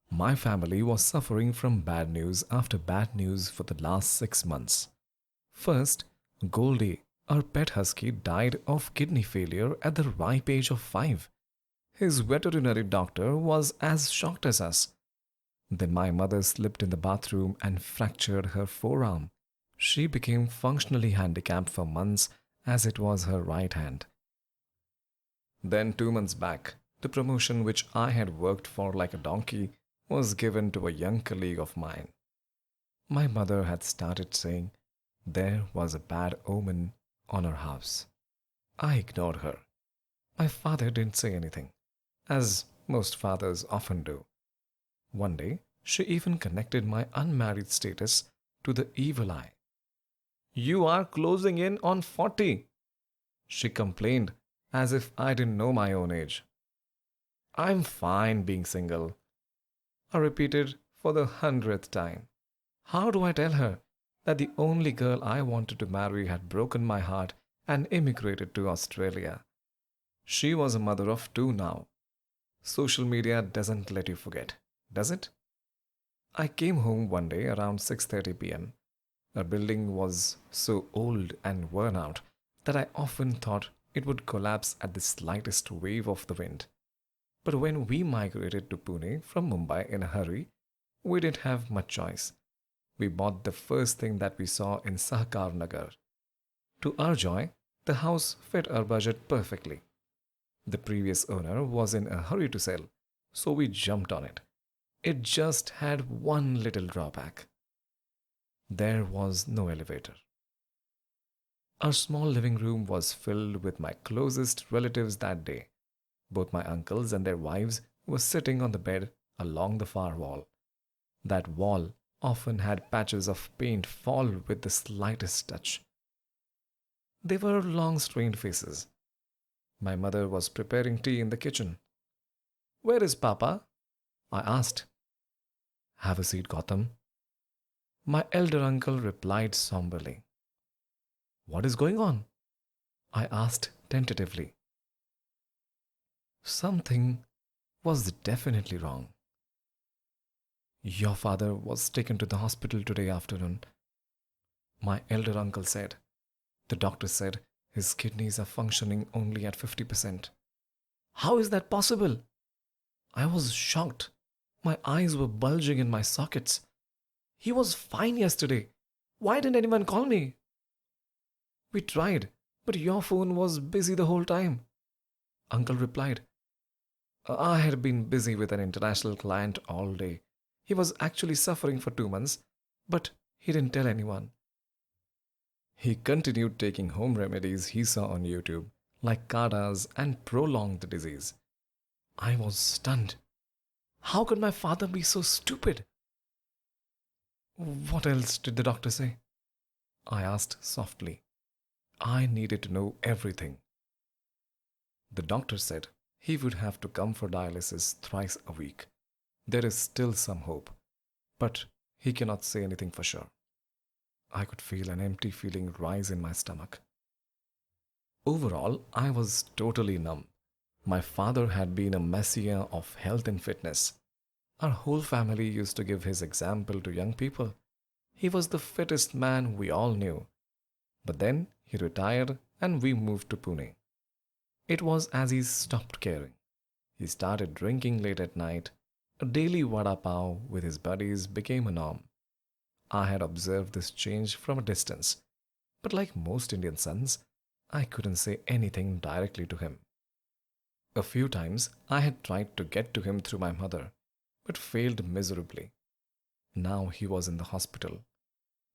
My family was suffering from bad news after bad news for the last 6 months. First, Goldie, our pet husky, died of kidney failure at the ripe age of 5. His veterinary doctor was as shocked as us. Then my mother slipped in the bathroom and fractured her forearm. She became functionally handicapped for months as it was her right hand. Then 2 months back, the promotion which I had worked for like a donkey was given to a young colleague of mine. My mother had started saying there was a bad omen on her house. I ignored her. My father didn't say anything, as most fathers often do. One day, she even connected my unmarried status to the evil eye. You are closing in on 40, she complained as if I didn't know my own age. I'm fine being single, I repeated for the 100th time. How do I tell her that the only girl I wanted to marry had broken my heart and immigrated to Australia? She was a mother of 2 now. Social media doesn't let you forget, does it? I came home one day around 6:30 p.m. Our building was so old and worn out that I often thought it would collapse at the slightest wave of the wind. But when we migrated to Pune from Mumbai in a hurry, we didn't have much choice. We bought the first thing that we saw in Sahkar Nagar. To our joy, the house fit our budget perfectly. The previous owner was in a hurry to sell, so we jumped on it. It just had one little drawback. There was no elevator. Our small living room was filled with my closest relatives that day. Both my uncles and their wives were sitting on the bed along the far wall. That wall often had patches of paint fall with the slightest touch. They were long, strained faces. My mother was preparing tea in the kitchen. Where is Papa? I asked. Have a seat, Gautam. My elder uncle replied somberly. What is going on? I asked tentatively. Something was definitely wrong. Your father was taken to the hospital today afternoon, my elder uncle said. The doctor said his kidneys are functioning only at 50%. How is that possible? I was shocked. My eyes were bulging in my sockets. He was fine yesterday. Why didn't anyone call me? We tried, but your phone was busy the whole time, Uncle replied. I had been busy with an international client all day. He was actually suffering for 2 months, but he didn't tell anyone. He continued taking home remedies he saw on YouTube, like kadas, and prolonged the disease. I was stunned. How could my father be so stupid? What else did the doctor say? I asked softly. I needed to know everything. The doctor said he would have to come for dialysis thrice a week. There is still some hope, but he cannot say anything for sure. I could feel an empty feeling rise in my stomach. Overall, I was totally numb. My father had been a messiah of health and fitness. Our whole family used to give his example to young people. He was the fittest man we all knew. But then he retired and we moved to Pune. It was as he stopped caring. He started drinking late at night. A daily vada pav with his buddies became a norm. I had observed this change from a distance, but like most Indian sons, I couldn't say anything directly to him. A few times I had tried to get to him through my mother, but failed miserably. Now he was in the hospital.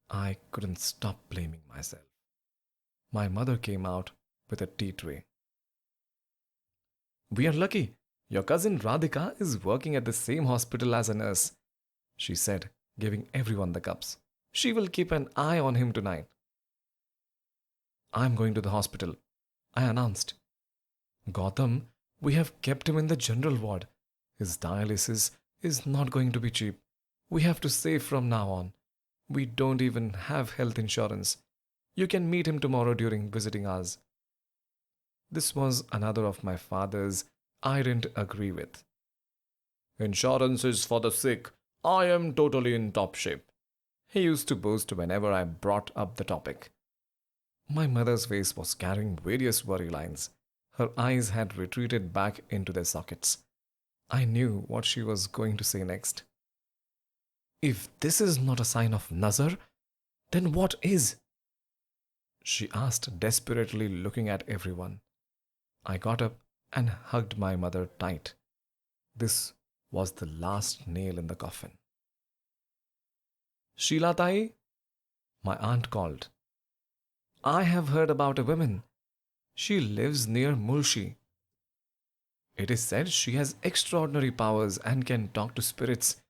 I couldn't stop blaming myself. My mother came out with a tea tray. "We are lucky. Your cousin Radhika is working at the same hospital as a nurse," she said, giving everyone the cups. "She will keep an eye on him tonight." "I'm going to the hospital," I announced. "Gautam, we have kept him in the general ward. His dialysis is not going to be cheap. We have to save from now on. We don't even have health insurance. You can meet him tomorrow during visiting hours." This was another of my father's I didn't agree with. "Insurance is for the sick. I am totally in top shape," he used to boast whenever I brought up the topic. My mother's face was carrying various worry lines. Her eyes had retreated back into their sockets. I knew what she was going to say next. "If this is not a sign of Nazar, then what is?" she asked desperately, looking at everyone. I got up and hugged my mother tight. This was the last nail in the coffin. "Sheila Tai," my aunt called. "I have heard about a woman. She lives near Mulshi. It is said she has extraordinary powers and can talk to spirits.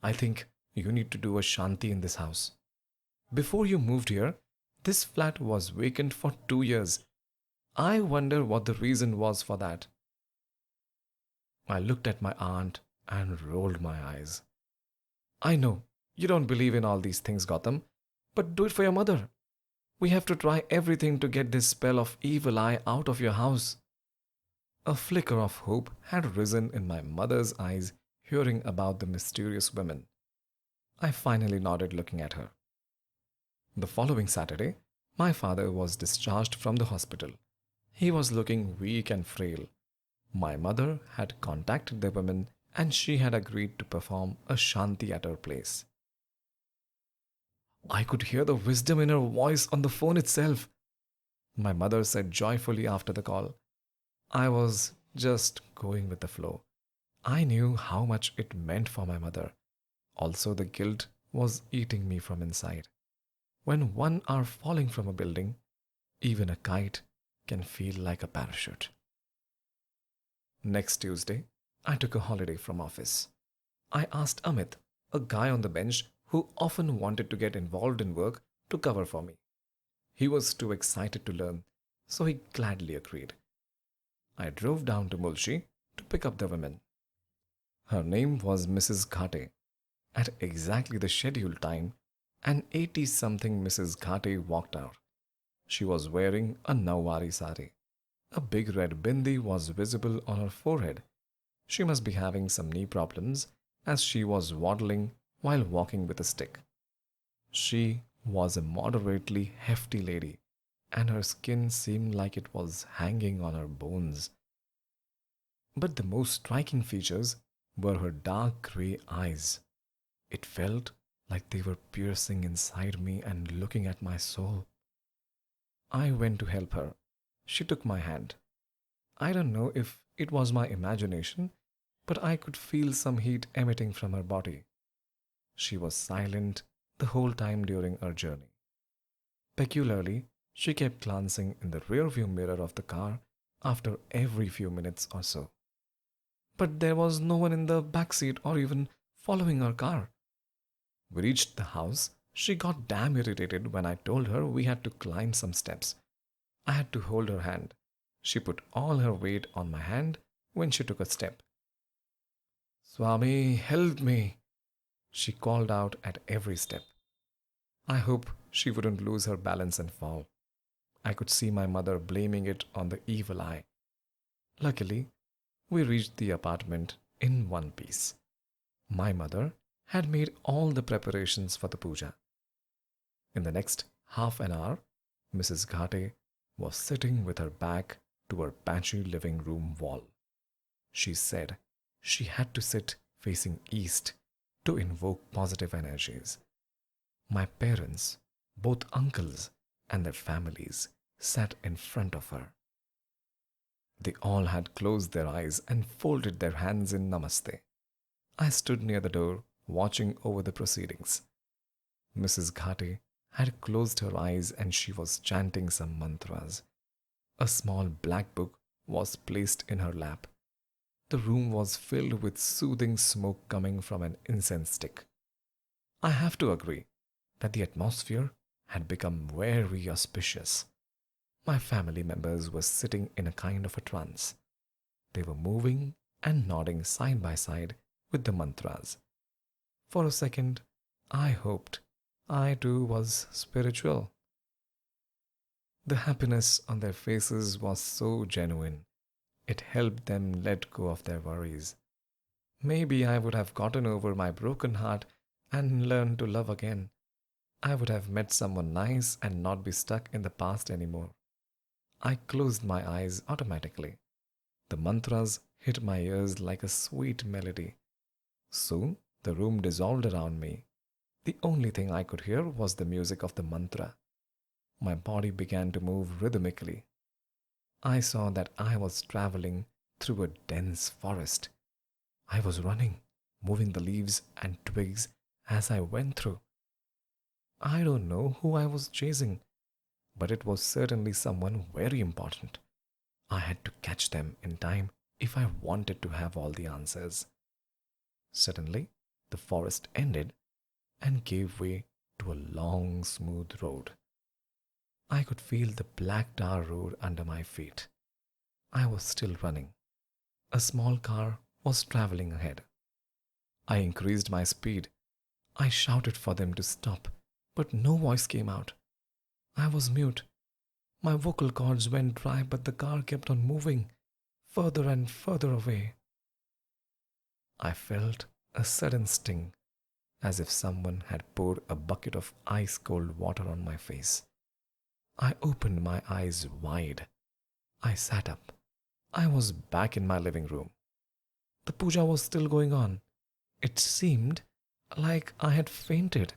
I think you need to do a shanti in this house. Before you moved here, this flat was vacant for 2 years. I wonder what the reason was for that." I looked at my aunt and rolled my eyes. "I know you don't believe in all these things, Gautam, but do it for your mother. We have to try everything to get this spell of evil eye out of your house." A flicker of hope had risen in my mother's eyes hearing about the mysterious women. I finally nodded, looking at her. The following Saturday, my father was discharged from the hospital. He was looking weak and frail. My mother had contacted the woman and she had agreed to perform a shanti at her place. I could hear the wisdom in her voice on the phone itself, my mother said joyfully after the call. I was just going with the flow. I knew how much it meant for my mother. Also, the guilt was eating me from inside. When one are falling from a building, even a kite can feel like a parachute. Next Tuesday, I took a holiday from office. I asked Amit, a guy on the bench who often wanted to get involved in work, to cover for me. He was too excited to learn, so he gladly agreed. I drove down to Mulshi to pick up the woman. Her name was Mrs. Ghate. At exactly the scheduled time, an 80-something Mrs. Ghate walked out. She was wearing a Nawari sari. A big red bindi was visible on her forehead. She must be having some knee problems, as she was waddling while walking with a stick. She was a moderately hefty lady, and her skin seemed like it was hanging on her bones. But the most striking features were her dark grey eyes. It felt like they were piercing inside me and looking at my soul. I went to help her. She took my hand. I don't know if it was my imagination, but I could feel some heat emitting from her body. She was silent the whole time during our journey. Peculiarly, she kept glancing in the rearview mirror of the car after every few minutes or so. But there was no one in the back seat or even following our car. We reached the house. She got damn irritated when I told her we had to climb some steps. I had to hold her hand. She put all her weight on my hand when she took a step. "Swami, help me," she called out at every step. I hope she wouldn't lose her balance and fall. I could see my mother blaming it on the evil eye. Luckily, we reached the apartment in one piece. My mother had made all the preparations for the puja. In the next half an hour, Mrs. Ghate was sitting with her back to her patchy living room wall. She said she had to sit facing east to invoke positive energies. My parents, both uncles and their families, sat in front of her. They all had closed their eyes and folded their hands in namaste. I stood near the door, watching over the proceedings. Mrs. Ghate had closed her eyes and she was chanting some mantras. A small black book was placed in her lap. The room was filled with soothing smoke coming from an incense stick. I have to agree that the atmosphere had become very auspicious. My family members were sitting in a kind of a trance. They were moving and nodding side by side with the mantras. For a second, I hoped I too was spiritual. The happiness on their faces was so genuine. It helped them let go of their worries. Maybe I would have gotten over my broken heart and learned to love again. I would have met someone nice and not be stuck in the past anymore. I closed my eyes automatically. The mantras hit my ears like a sweet melody. Soon the room dissolved around me. The only thing I could hear was the music of the mantra. My body began to move rhythmically. I saw that I was traveling through a dense forest. I was running, moving the leaves and twigs as I went through. I don't know who I was chasing, but it was certainly someone very important. I had to catch them in time if I wanted to have all the answers. Suddenly, the forest ended and gave way to a long, smooth road. I could feel the black tar road under my feet. I was still running. A small car was traveling ahead. I increased my speed. I shouted for them to stop, but no voice came out. I was mute. My vocal cords went dry, but the car kept on moving, further and further away. I felt a sudden sting, as if someone had poured a bucket of ice cold water on my face. I opened my eyes wide. I sat up. I was back in my living room. The puja was still going on. It seemed like I had fainted.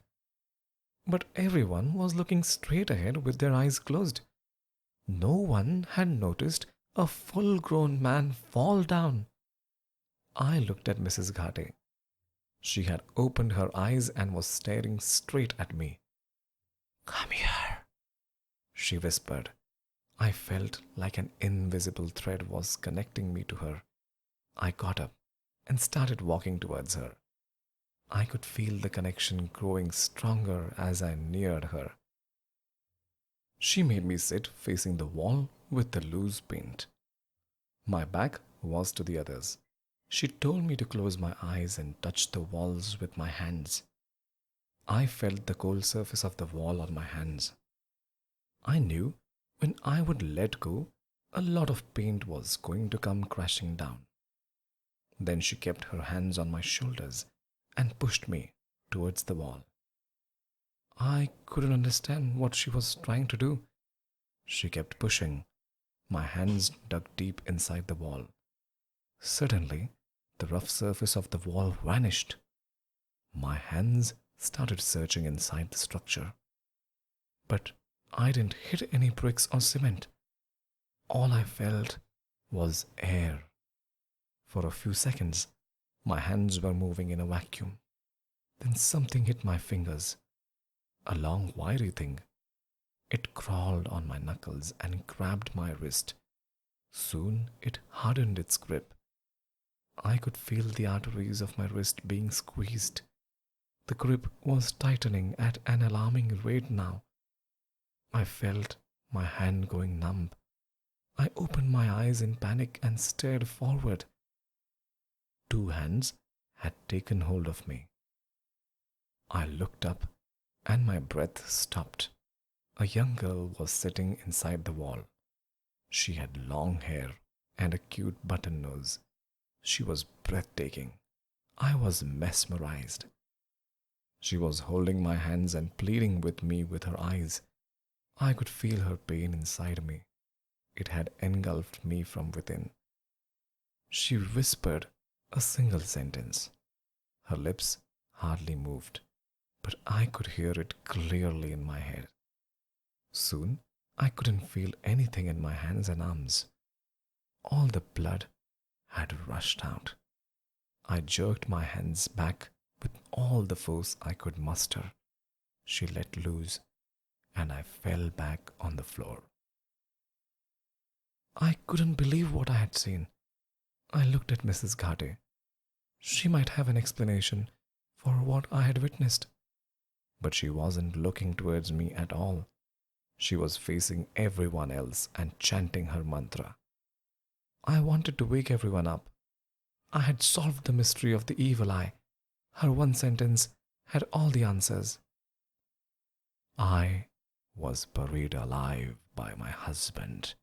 But everyone was looking straight ahead with their eyes closed. No one had noticed a full grown man fall down. I looked at Mrs. Ghate. She had opened her eyes and was staring straight at me. "Come here," she whispered. I felt like an invisible thread was connecting me to her. I got up and started walking towards her. I could feel the connection growing stronger as I neared her. She made me sit facing the wall with the loose paint. My back was to the others. She told me to close my eyes and touch the walls with my hands. I felt the cold surface of the wall on my hands. I knew when I would let go, a lot of paint was going to come crashing down. Then she kept her hands on my shoulders and pushed me towards the wall. I couldn't understand what she was trying to do. She kept pushing. My hands dug deep inside the wall. Suddenly, the rough surface of the wall vanished. My hands started searching inside the structure. But I didn't hit any bricks or cement. All I felt was air. For a few seconds, my hands were moving in a vacuum. Then something hit my fingers. A long, wiry thing. It crawled on my knuckles and grabbed my wrist. Soon it hardened its grip. I could feel the arteries of my wrist being squeezed. The grip was tightening at an alarming rate now. I felt my hand going numb. I opened my eyes in panic and stared forward. Two hands had taken hold of me. I looked up and my breath stopped. A young girl was sitting inside the wall. She had long hair and a cute button nose. She was breathtaking. I was mesmerized. She was holding my hands and pleading with me with her eyes. I could feel her pain inside me. It had engulfed me from within. She whispered a single sentence. Her lips hardly moved, but I could hear it clearly in my head. Soon, I couldn't feel anything in my hands and arms. All the blood had rushed out. I jerked my hands back with all the force I could muster. She let loose, and I fell back on the floor. I couldn't believe what I had seen. I looked at Mrs. Ghate. She might have an explanation for what I had witnessed, but she wasn't looking towards me at all. She was facing everyone else and chanting her mantra. I wanted to wake everyone up. I had solved the mystery of the evil eye. Her one sentence had all the answers. I was buried alive by my husband.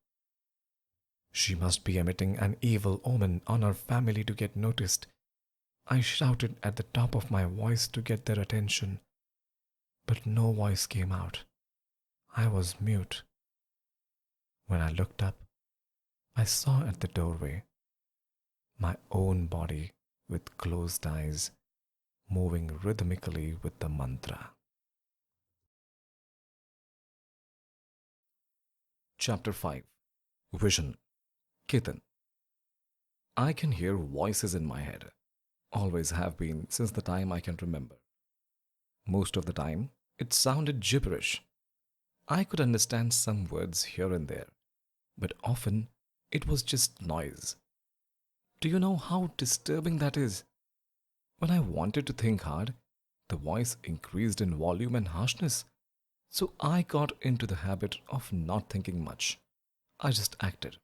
She must be emitting an evil omen on her family to get noticed. I shouted at the top of my voice to get their attention, but no voice came out. I was mute. When I looked up, I saw at the doorway my own body with closed eyes, moving rhythmically with the mantra. Chapter 5. Vision. Ketan. I can hear voices in my head. Always have been since the time I can remember. Most of the time, it sounded gibberish. I could understand some words here and there, but often it was just noise. Do you know how disturbing that is? When I wanted to think hard, the voice increased in volume and harshness, so I got into the habit of not thinking much. I just acted.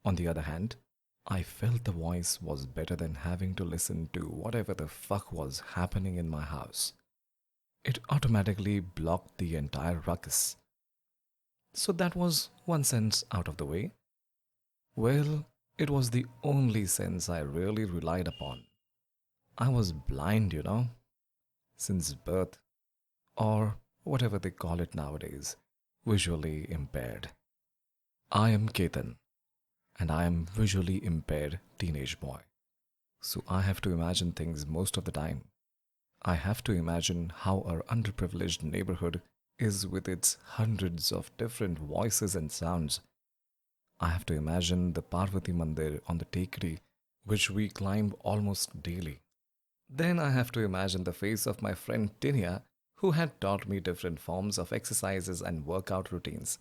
On the other hand, I felt the voice was better than having to listen to whatever the fuck was happening in my house. It automatically blocked the entire ruckus. So that was one sense out of the way. Well, it was the only sense I really relied upon. I was blind, since birth, or whatever they call it nowadays, visually impaired. I am Ketan, and I am visually impaired teenage boy. So I have to imagine things most of the time. I have to imagine how our underprivileged neighborhood is with its hundreds of different voices and sounds. I have to imagine the Parvati Mandir on the Tekri, which we climb almost daily. Then I have to imagine the face of my friend Tinia, who had taught me different forms of exercises and workout routines.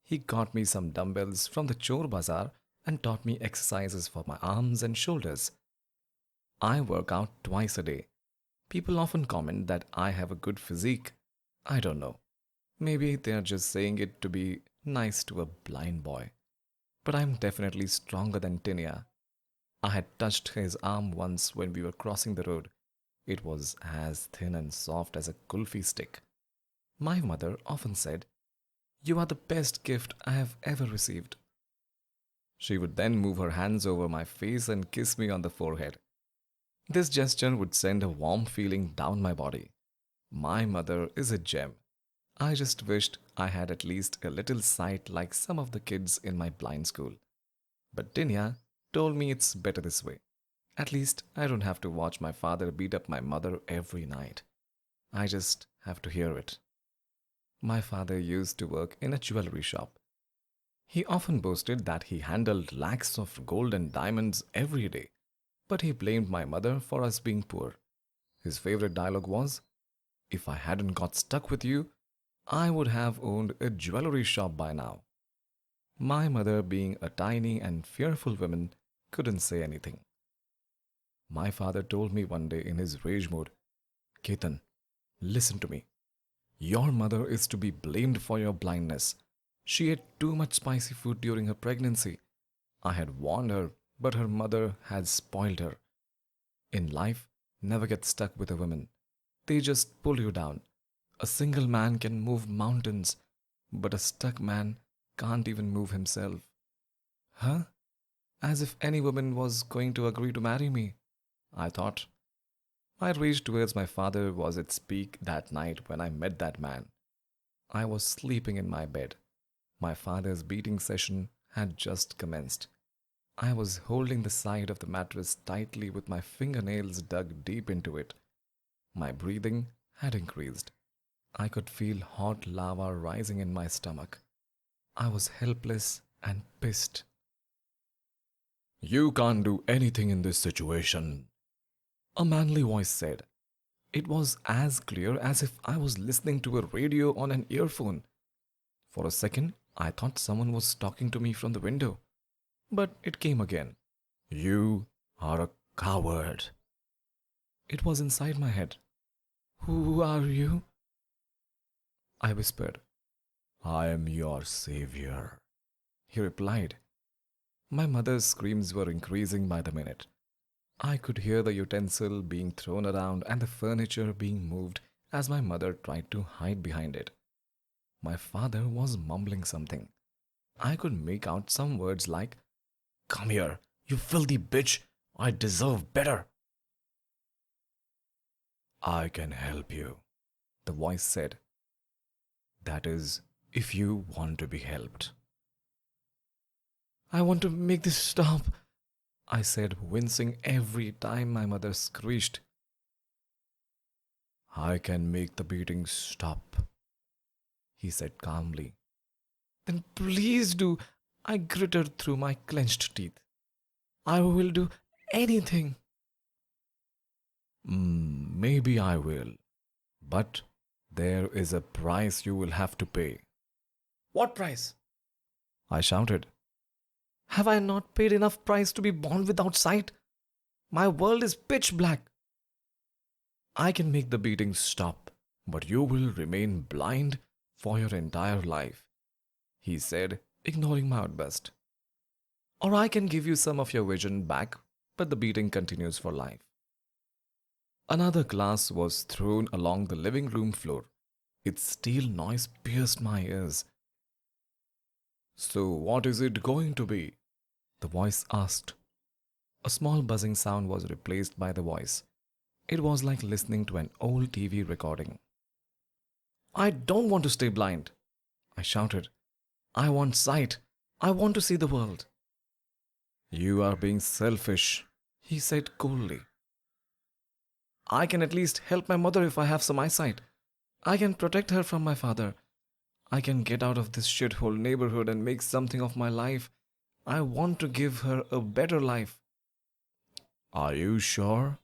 He got me some dumbbells from the Chor Bazaar and taught me exercises for my arms and shoulders. I work out twice a day. People often comment that I have a good physique. I don't know. Maybe they are just saying it to be nice to a blind boy. But I'm definitely stronger than Tinia. I had touched his arm once when we were crossing the road. It was as thin and soft as a kulfi stick. My mother often said, "You are the best gift I have ever received." She would then move her hands over my face and kiss me on the forehead. This gesture would send a warm feeling down my body. My mother is a gem. I just wished I had at least a little sight like some of the kids in my blind school. But Dinya told me it's better this way. At least I don't have to watch my father beat up my mother every night. I just have to hear it. My father used to work in a jewelry shop. He often boasted that he handled lakhs of gold and diamonds every day, but he blamed my mother for us being poor. His favorite dialogue was, "If I hadn't got stuck with you, I would have owned a jewelry shop by now." My mother, being a tiny and fearful woman, couldn't say anything. My father told me one day in his rage mode, "Ketan, listen to me. Your mother is to be blamed for your blindness. She ate too much spicy food during her pregnancy. I had warned her, but her mother had spoiled her. In life, never get stuck with a woman. They just pull you down. A single man can move mountains, but a stuck man can't even move himself." Huh? As if any woman was going to agree to marry me, I thought. My rage towards my father was at its peak that night when I met that man. I was sleeping in my bed. My father's beating session had just commenced. I was holding the side of the mattress tightly with my fingernails dug deep into it. My breathing had increased. I could feel hot lava rising in my stomach. I was helpless and pissed. "You can't do anything in this situation," a manly voice said. It was as clear as if I was listening to a radio on an earphone. For a second, I thought someone was talking to me from the window. But it came again. "You are a coward." It was inside my head. "Who are you?" I whispered. "I am your savior," he replied. My mother's screams were increasing by the minute. I could hear the utensil being thrown around and the furniture being moved as my mother tried to hide behind it. My father was mumbling something. I could make out some words like, "Come here, you filthy bitch! I deserve better!" "I can help you," the voice said. "That is, if you want to be helped." "I want to make this stop," I said, wincing every time my mother screeched. "I can make the beating stop," he said calmly. "Then please do," I gritted through my clenched teeth. "I will do anything." Maybe I will, but there is a price you will have to pay." "What price?" I shouted. "Have I not paid enough price to be born without sight? My world is pitch black." "I can make the beating stop, but you will remain blind for your entire life," he said, ignoring my outburst. "Or I can give you some of your vision back, but the beating continues for life." Another glass was thrown along the living room floor. Its steel noise pierced my ears. "So what is it going to be?" the voice asked. A small buzzing sound was replaced by the voice. It was like listening to an old TV recording. "I don't want to stay blind," I shouted. "I want sight. I want to see the world." "You are being selfish," he said coolly. "I can at least help my mother if I have some eyesight. I can protect her from my father. I can get out of this shithole neighborhood and make something of my life. I want to give her a better life." "Are you sure?"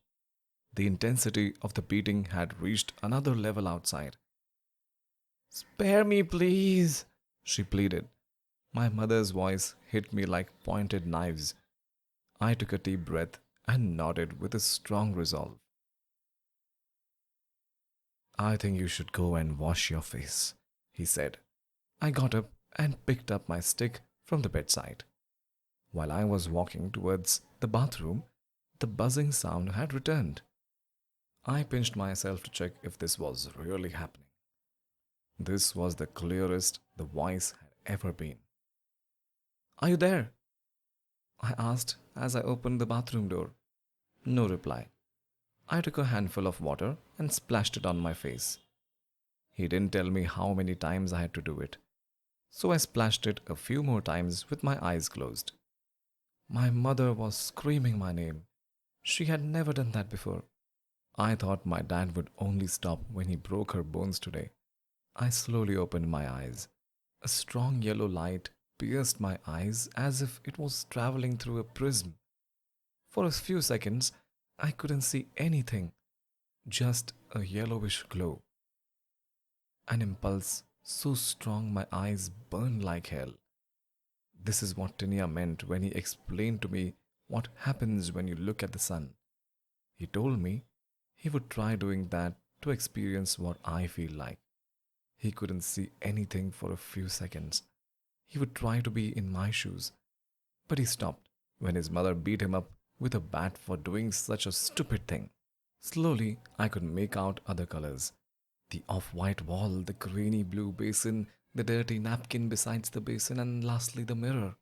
The intensity of the beating had reached another level outside. "Spare me, please," she pleaded. My mother's voice hit me like pointed knives. I took a deep breath and nodded with a strong resolve. "I think you should go and wash your face," he said. I got up and picked up my stick from the bedside. While I was walking towards the bathroom, the buzzing sound had returned. I pinched myself to check if this was really happening. This was the clearest the voice had ever been. "Are you there?" I asked as I opened the bathroom door. No reply. I took a handful of water and splashed it on my face. He didn't tell me how many times I had to do it, so I splashed it a few more times with my eyes closed. My mother was screaming my name. She had never done that before. I thought my dad would only stop when he broke her bones today. I slowly opened my eyes. A strong yellow light pierced my eyes as if it was traveling through a prism. For a few seconds, I couldn't see anything, just a yellowish glow. An impulse so strong my eyes burned like hell. This is what Tinia meant when he explained to me what happens when you look at the sun. He told me he would try doing that to experience what I feel like. He couldn't see anything for a few seconds. He would try to be in my shoes, but he stopped when his mother beat him up with a bat for doing such a stupid thing. Slowly, I could make out other colors. The off-white wall, the grainy blue basin, the dirty napkin besides the basin, and lastly the mirror.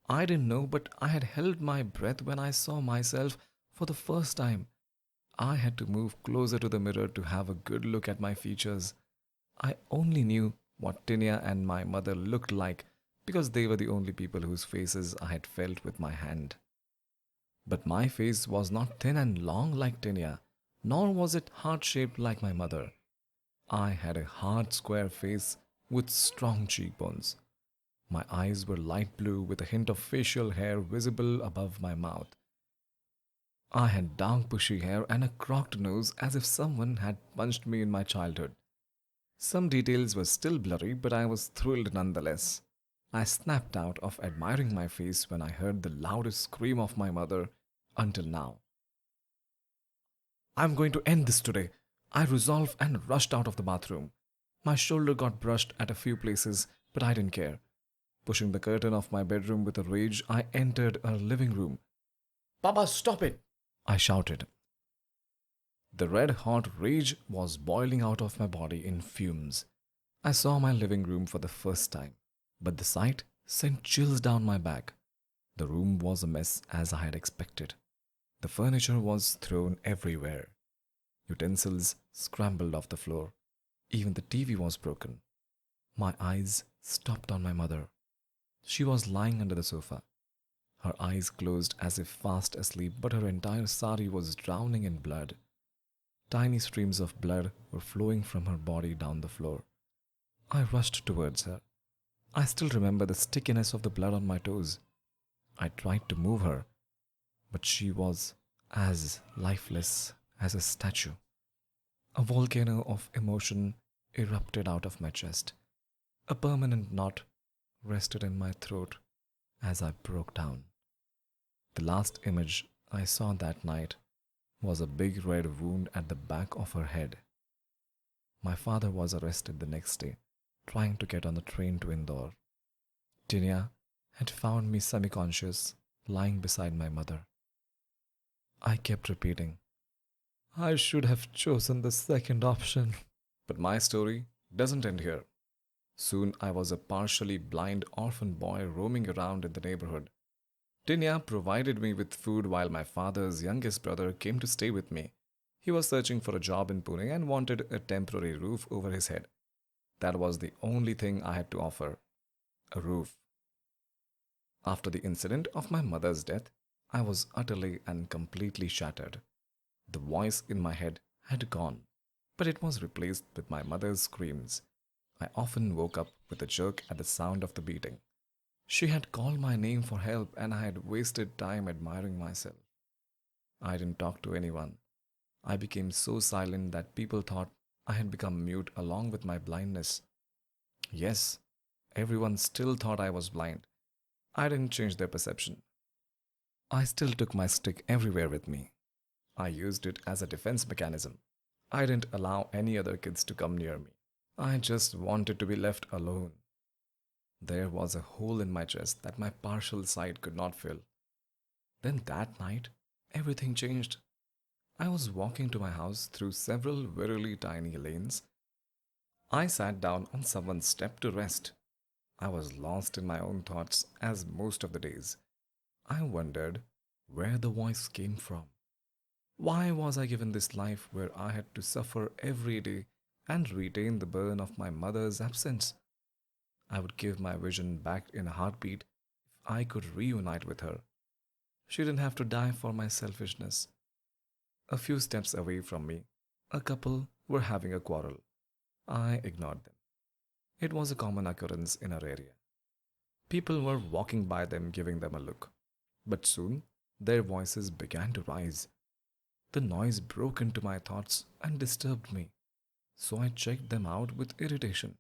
I didn't know, but I had held my breath when I saw myself for the first time. I had to move closer to the mirror to have a good look at my features. I only knew what Tinia and my mother looked like because they were the only people whose faces I had felt with my hand. But my face was not thin and long like Tinia, nor was it heart shaped like my mother. I had a hard, square face with strong cheekbones. My eyes were light blue with a hint of facial hair visible above my mouth. I had dark, bushy hair and a crooked nose as if someone had punched me in my childhood. Some details were still blurry, but I was thrilled nonetheless. I snapped out of admiring my face when I heard the loudest scream of my mother until now. I'm going to end this today. I resolved and rushed out of the bathroom. My shoulder got brushed at a few places, but I didn't care. Pushing the curtain of my bedroom with a rage, I entered her living room. Papa, stop it! I shouted. The red hot rage was boiling out of my body in fumes. I saw my living room for the first time, but the sight sent chills down my back. The room was a mess as I had expected. The furniture was thrown everywhere. Utensils scrambled off the floor. Even the TV was broken. My eyes stopped on my mother. She was lying under the sofa. Her eyes closed as if fast asleep, but her entire sari was drowning in blood. Tiny streams of blood were flowing from her body down the floor. I rushed towards her. I still remember the stickiness of the blood on my toes. I tried to move her, but she was as lifeless as a statue. A volcano of emotion erupted out of my chest. A permanent knot rested in my throat as I broke down. The last image I saw that night was a big red wound at the back of her head. My father was arrested the next day, trying to get on the train to Indore. Tinia had found me semi-conscious, lying beside my mother. I kept repeating, I should have chosen the second option. But my story doesn't end here. Soon I was a partially blind orphan boy roaming around in the neighborhood. Tinia provided me with food while my father's youngest brother came to stay with me. He was searching for a job in Pune and wanted a temporary roof over his head. That was the only thing I had to offer, a roof. After the incident of my mother's death, I was utterly and completely shattered. The voice in my head had gone, but it was replaced with my mother's screams. I often woke up with a jerk at the sound of the beating. She had called my name for help, and I had wasted time admiring myself. I didn't talk to anyone. I became so silent that people thought I had become mute along with my blindness. Yes, everyone still thought I was blind. I didn't change their perception. I still took my stick everywhere with me. I used it as a defense mechanism. I didn't allow any other kids to come near me. I just wanted to be left alone. There was a hole in my chest that my partial sight could not fill. Then that night, everything changed. I was walking to my house through several very tiny lanes. I sat down on someone's step to rest. I was lost in my own thoughts as most of the days. I wondered where the voice came from. Why was I given this life where I had to suffer every day and retain the burden of my mother's absence? I would give my vision back in a heartbeat if I could reunite with her. She didn't have to die for my selfishness. A few steps away from me, a couple were having a quarrel. I ignored them. It was a common occurrence in our area. People were walking by them, giving them a look. But soon, their voices began to rise. The noise broke into my thoughts and disturbed me, so I checked them out with irritation.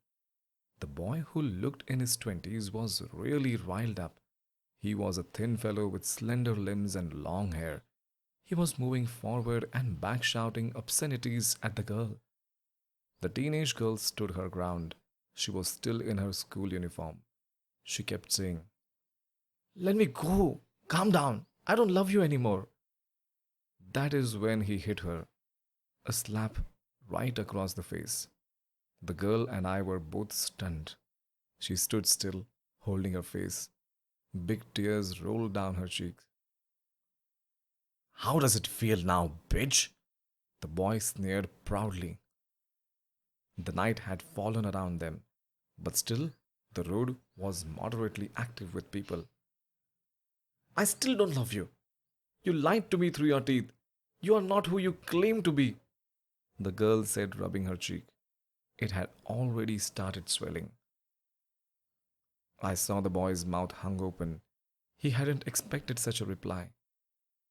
The boy who looked in his 20s was really riled up. He was a thin fellow with slender limbs and long hair. He was moving forward and back shouting obscenities at the girl. The teenage girl stood her ground. She was still in her school uniform. She kept saying, Let me go! Calm down! I don't love you anymore! That is when he hit her. A slap right across the face. The girl and I were both stunned. She stood still, holding her face. Big tears rolled down her cheeks. How does it feel now, bitch? The boy sneered proudly. The night had fallen around them, but still the road was moderately active with people. I still don't love you. You lied to me through your teeth. You are not who you claim to be, the girl said, rubbing her cheek. It had already started swelling. I saw the boy's mouth hung open. He hadn't expected such a reply.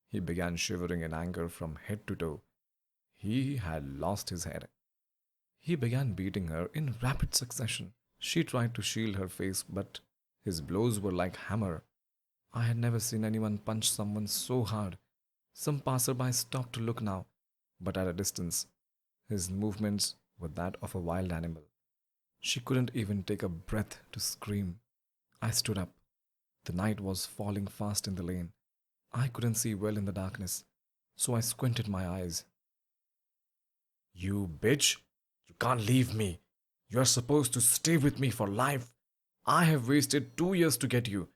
He began shivering in anger from head to toe. He had lost his head. He began beating her in rapid succession. She tried to shield her face, but his blows were like hammer. I had never seen anyone punch someone so hard. Some passerby stopped to look now, but at a distance. His movements were that of a wild animal. She couldn't even take a breath to scream. I stood up. The night was falling fast in the lane. I couldn't see well in the darkness, so I squinted my eyes. You bitch! You can't leave me. You are supposed to stay with me for life. I have wasted 2 years to get you.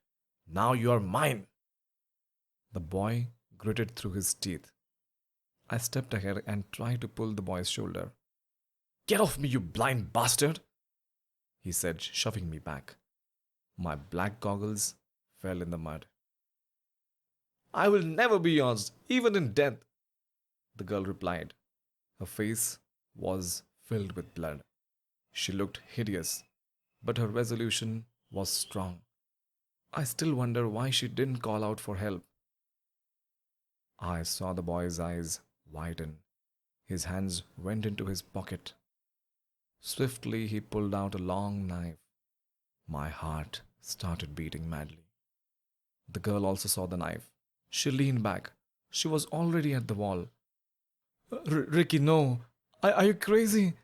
Now you are mine. The boy gritted through his teeth. I stepped ahead and tried to pull the boy's shoulder. Get off me, you blind bastard! He said, shoving me back. My black goggles fell in the mud. I will never be yours, even in death, the girl replied. Her face was filled with blood. She looked hideous, but her resolution was strong. I still wonder why she didn't call out for help. I saw the boy's eyes widen. His hands went into his pocket. Swiftly, he pulled out a long knife. My heart started beating madly. The girl also saw the knife. She leaned back. She was already at the wall. Ricky, no. Are you crazy?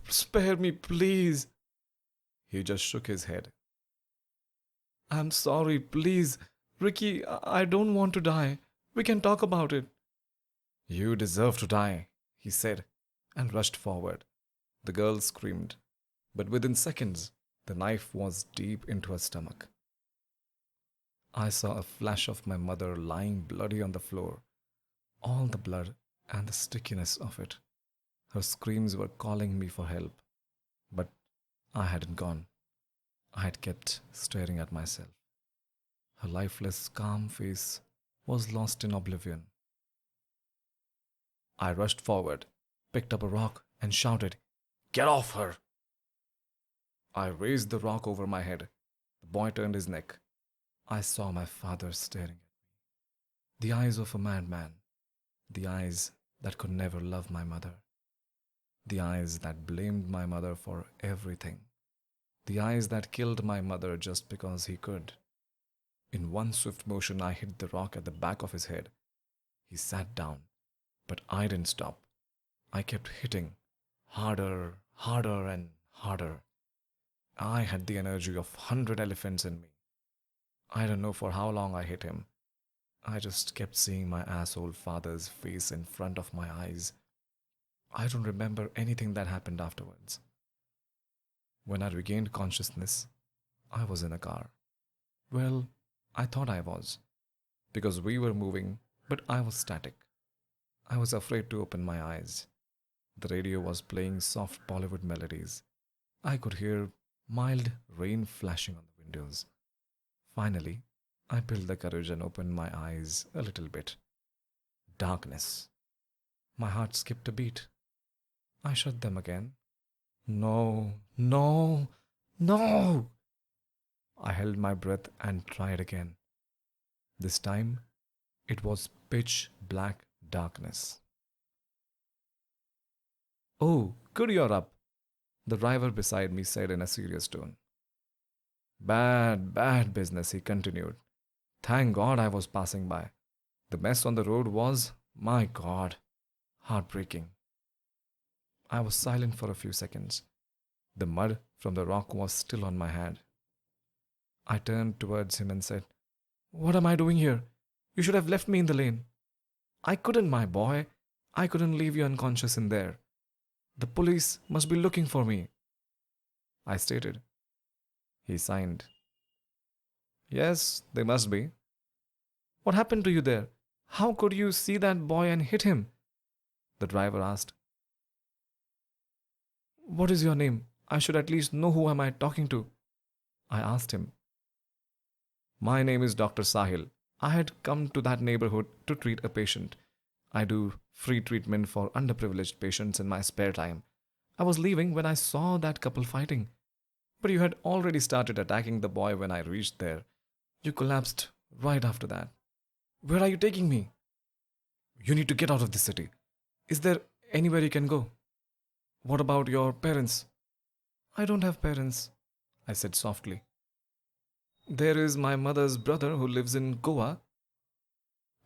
Spare me, please. He just shook his head. I'm sorry, please. Ricky, I don't want to die. We can talk about it. You deserve to die, he said, and rushed forward. The girl screamed, but within seconds, the knife was deep into her stomach. I saw a flash of my mother lying bloody on the floor, all the blood and the stickiness of it. Her screams were calling me for help, but I hadn't gone. I had kept staring at myself. Her lifeless, calm face was lost in oblivion. I rushed forward, picked up a rock, and shouted, Get off her! I raised the rock over my head. The boy turned his neck. I saw my father staring at me. The eyes of a madman. The eyes that could never love my mother. The eyes that blamed my mother for everything. The eyes that killed my mother just because he could. In one swift motion, I hit the rock at the back of his head. He sat down, but I didn't stop. I kept hitting, harder, harder, and harder. I had the energy of 100 elephants in me. I don't know for how long I hit him. I just kept seeing my asshole father's face in front of my eyes. I don't remember anything that happened afterwards. When I regained consciousness, I was in a car. Well, I thought I was, because we were moving, but I was static. I was afraid to open my eyes. The radio was playing soft Bollywood melodies. I could hear mild rain flashing on the windows. Finally, I built the courage and opened my eyes a little bit. Darkness. My heart skipped a beat. I shut them again. No, no, no! I held my breath and tried again. This time, it was pitch black darkness. Oh, good you're up, the driver beside me said in a serious tone. Bad, bad business, he continued. Thank God I was passing by. The mess on the road was, my God, heartbreaking. I was silent for a few seconds. The mud from the rock was still on my hand. I turned towards him and said, What am I doing here? You should have left me in the lane. I couldn't, my boy. I couldn't leave you unconscious in there. The police must be looking for me, I stated. He signed. Yes, they must be. What happened to you there? How could you see that boy and hit him? The driver asked. What is your name? I should at least know who am I talking to. I asked him. My name is Dr. Sahil. I had come to that neighborhood to treat a patient. I do free treatment for underprivileged patients in my spare time. I was leaving when I saw that couple fighting. But you had already started attacking the boy when I reached there. You collapsed right after that. Where are you taking me? You need to get out of this city. Is there anywhere you can go? What about your parents? I don't have parents, I said softly. There is my mother's brother who lives in Goa.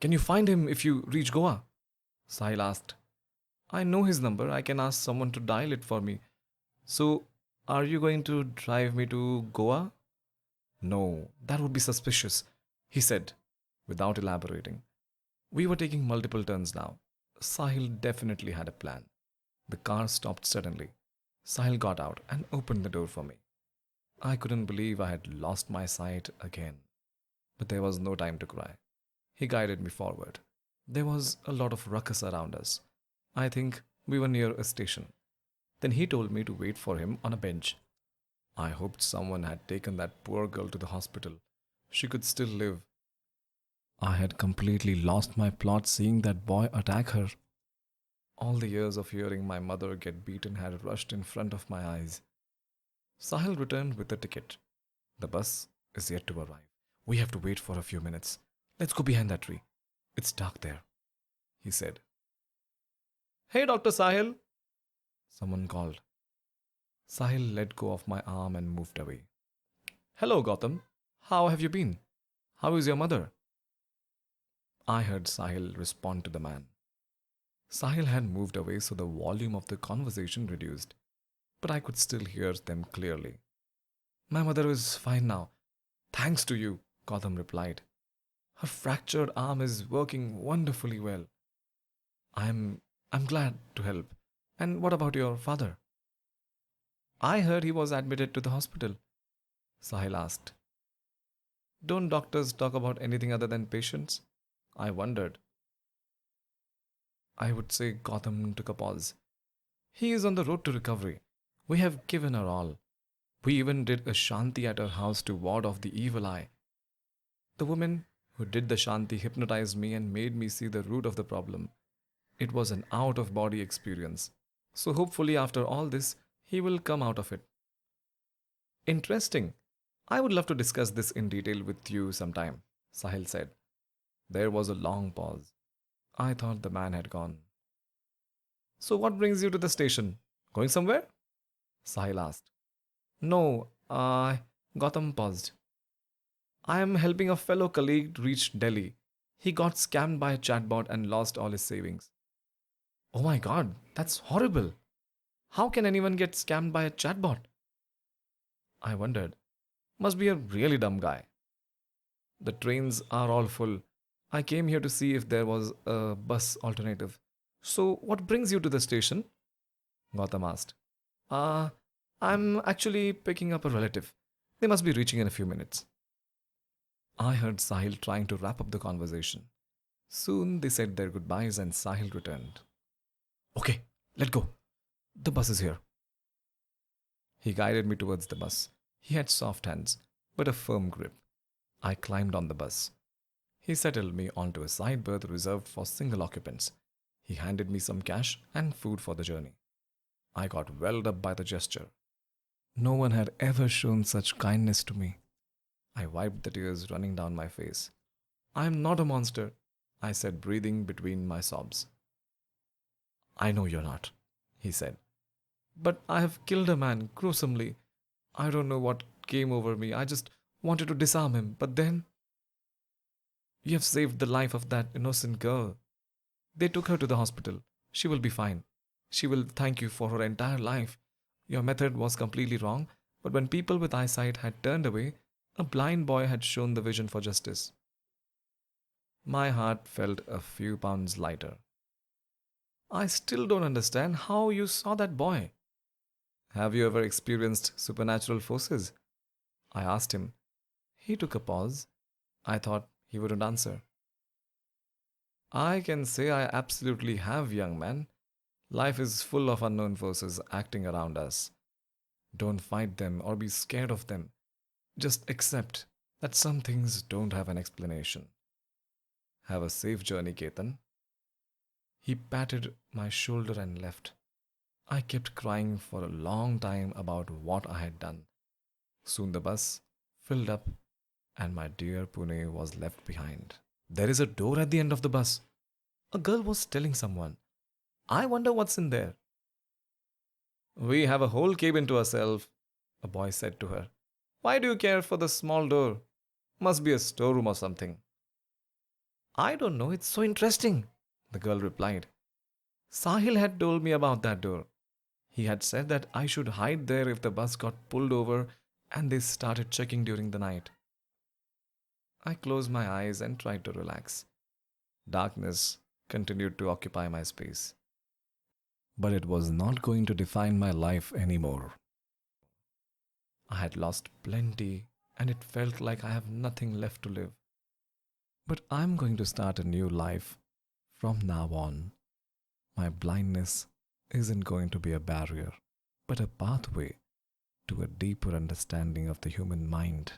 Can you find him if you reach Goa? Sahil asked. I know his number. I can ask someone to dial it for me. So, are you going to drive me to Goa? No, that would be suspicious, he said, without elaborating. We were taking multiple turns now. Sahil definitely had a plan. The car stopped suddenly. Sahil got out and opened the door for me. I couldn't believe I had lost my sight again. But there was no time to cry. He guided me forward. There was a lot of ruckus around us. I think we were near a station. Then he told me to wait for him on a bench. I hoped someone had taken that poor girl to the hospital. She could still live. I had completely lost my plot seeing that boy attack her. All the years of hearing my mother get beaten had rushed in front of my eyes. Sahil returned with the ticket. The bus is yet to arrive. We have to wait for a few minutes. Let's go behind that tree. It's dark there, he said. Hey, Dr. Sahil, someone called. Sahil let go of my arm and moved away. Hello, Gautum. How have you been? How is your mother? I heard Sahil respond to the man. Sahil had moved away, so the volume of the conversation reduced, but I could still hear them clearly. My mother is fine now. Thanks to you, Gautam replied. Her fractured arm is working wonderfully well. I'm glad to help. And what about your father? I heard he was admitted to the hospital, Sahil asked. Don't doctors talk about anything other than patients? I wondered. I would say Gautam took a pause. He is on the road to recovery. We have given her all. We even did a shanti at her house to ward off the evil eye. The woman who did the shanti hypnotized me and made me see the root of the problem. It was an out-of-body experience. So hopefully after all this, he will come out of it. Interesting. I would love to discuss this in detail with you sometime, Sahil said. There was a long pause. I thought the man had gone. So what brings you to the station? Going somewhere? Sahil asked. No, Gautam paused. I am helping a fellow colleague reach Delhi. He got scammed by a chatbot and lost all his savings. Oh my god, that's horrible. How can anyone get scammed by a chatbot? I wondered. Must be a really dumb guy. The trains are all full. I came here to see if there was a bus alternative. So, what brings you to the station? Gautam asked. I'm actually picking up a relative. They must be reaching in a few minutes. I heard Sahil trying to wrap up the conversation. Soon they said their goodbyes and Sahil returned. Okay, let's go. The bus is here. He guided me towards the bus. He had soft hands, but a firm grip. I climbed on the bus. He settled me onto a side berth reserved for single occupants. He handed me some cash and food for the journey. I got welled up by the gesture. No one had ever shown such kindness to me. I wiped the tears running down my face. I am not a monster, I said, breathing between my sobs. I know you're not, he said. But I have killed a man gruesomely. I don't know what came over me. I just wanted to disarm him, but then... You have saved the life of that innocent girl. They took her to the hospital. She will be fine. She will thank you for her entire life. Your method was completely wrong, but when people with eyesight had turned away, a blind boy had shown the vision for justice. My heart felt a few pounds lighter. I still don't understand how you saw that boy. Have you ever experienced supernatural forces? I asked him. He took a pause. I thought he wouldn't answer. I can say I absolutely have, young man. Life is full of unknown forces acting around us. Don't fight them or be scared of them. Just accept that some things don't have an explanation. Have a safe journey, Ketan. He patted my shoulder and left. I kept crying for a long time about what I had done. Soon the bus filled up and my dear Pune was left behind. There is a door at the end of the bus. A girl was telling someone. I wonder what's in there. We have a whole cabin to ourselves, a boy said to her. Why do you care for the small door? Must be a storeroom or something. I don't know, it's so interesting, the girl replied. Sahil had told me about that door. He had said that I should hide there if the bus got pulled over and they started checking during the night. I closed my eyes and tried to relax. Darkness continued to occupy my space. But it was not going to define my life anymore. I had lost plenty and it felt like I have nothing left to live. But I'm going to start a new life from now on. My blindness isn't going to be a barrier, but a pathway to a deeper understanding of the human mind.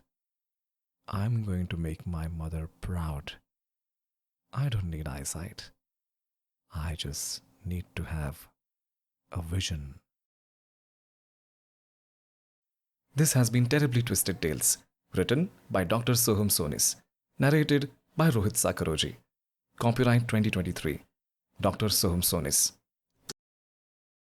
I'm going to make my mother proud. I don't need eyesight. I just need to have a vision. This has been Terribly Twisted Tales, written by Dr. Soham Sonis, narrated by Rohit Sakaroji. Copyright 2023. Dr. Soham Sonis.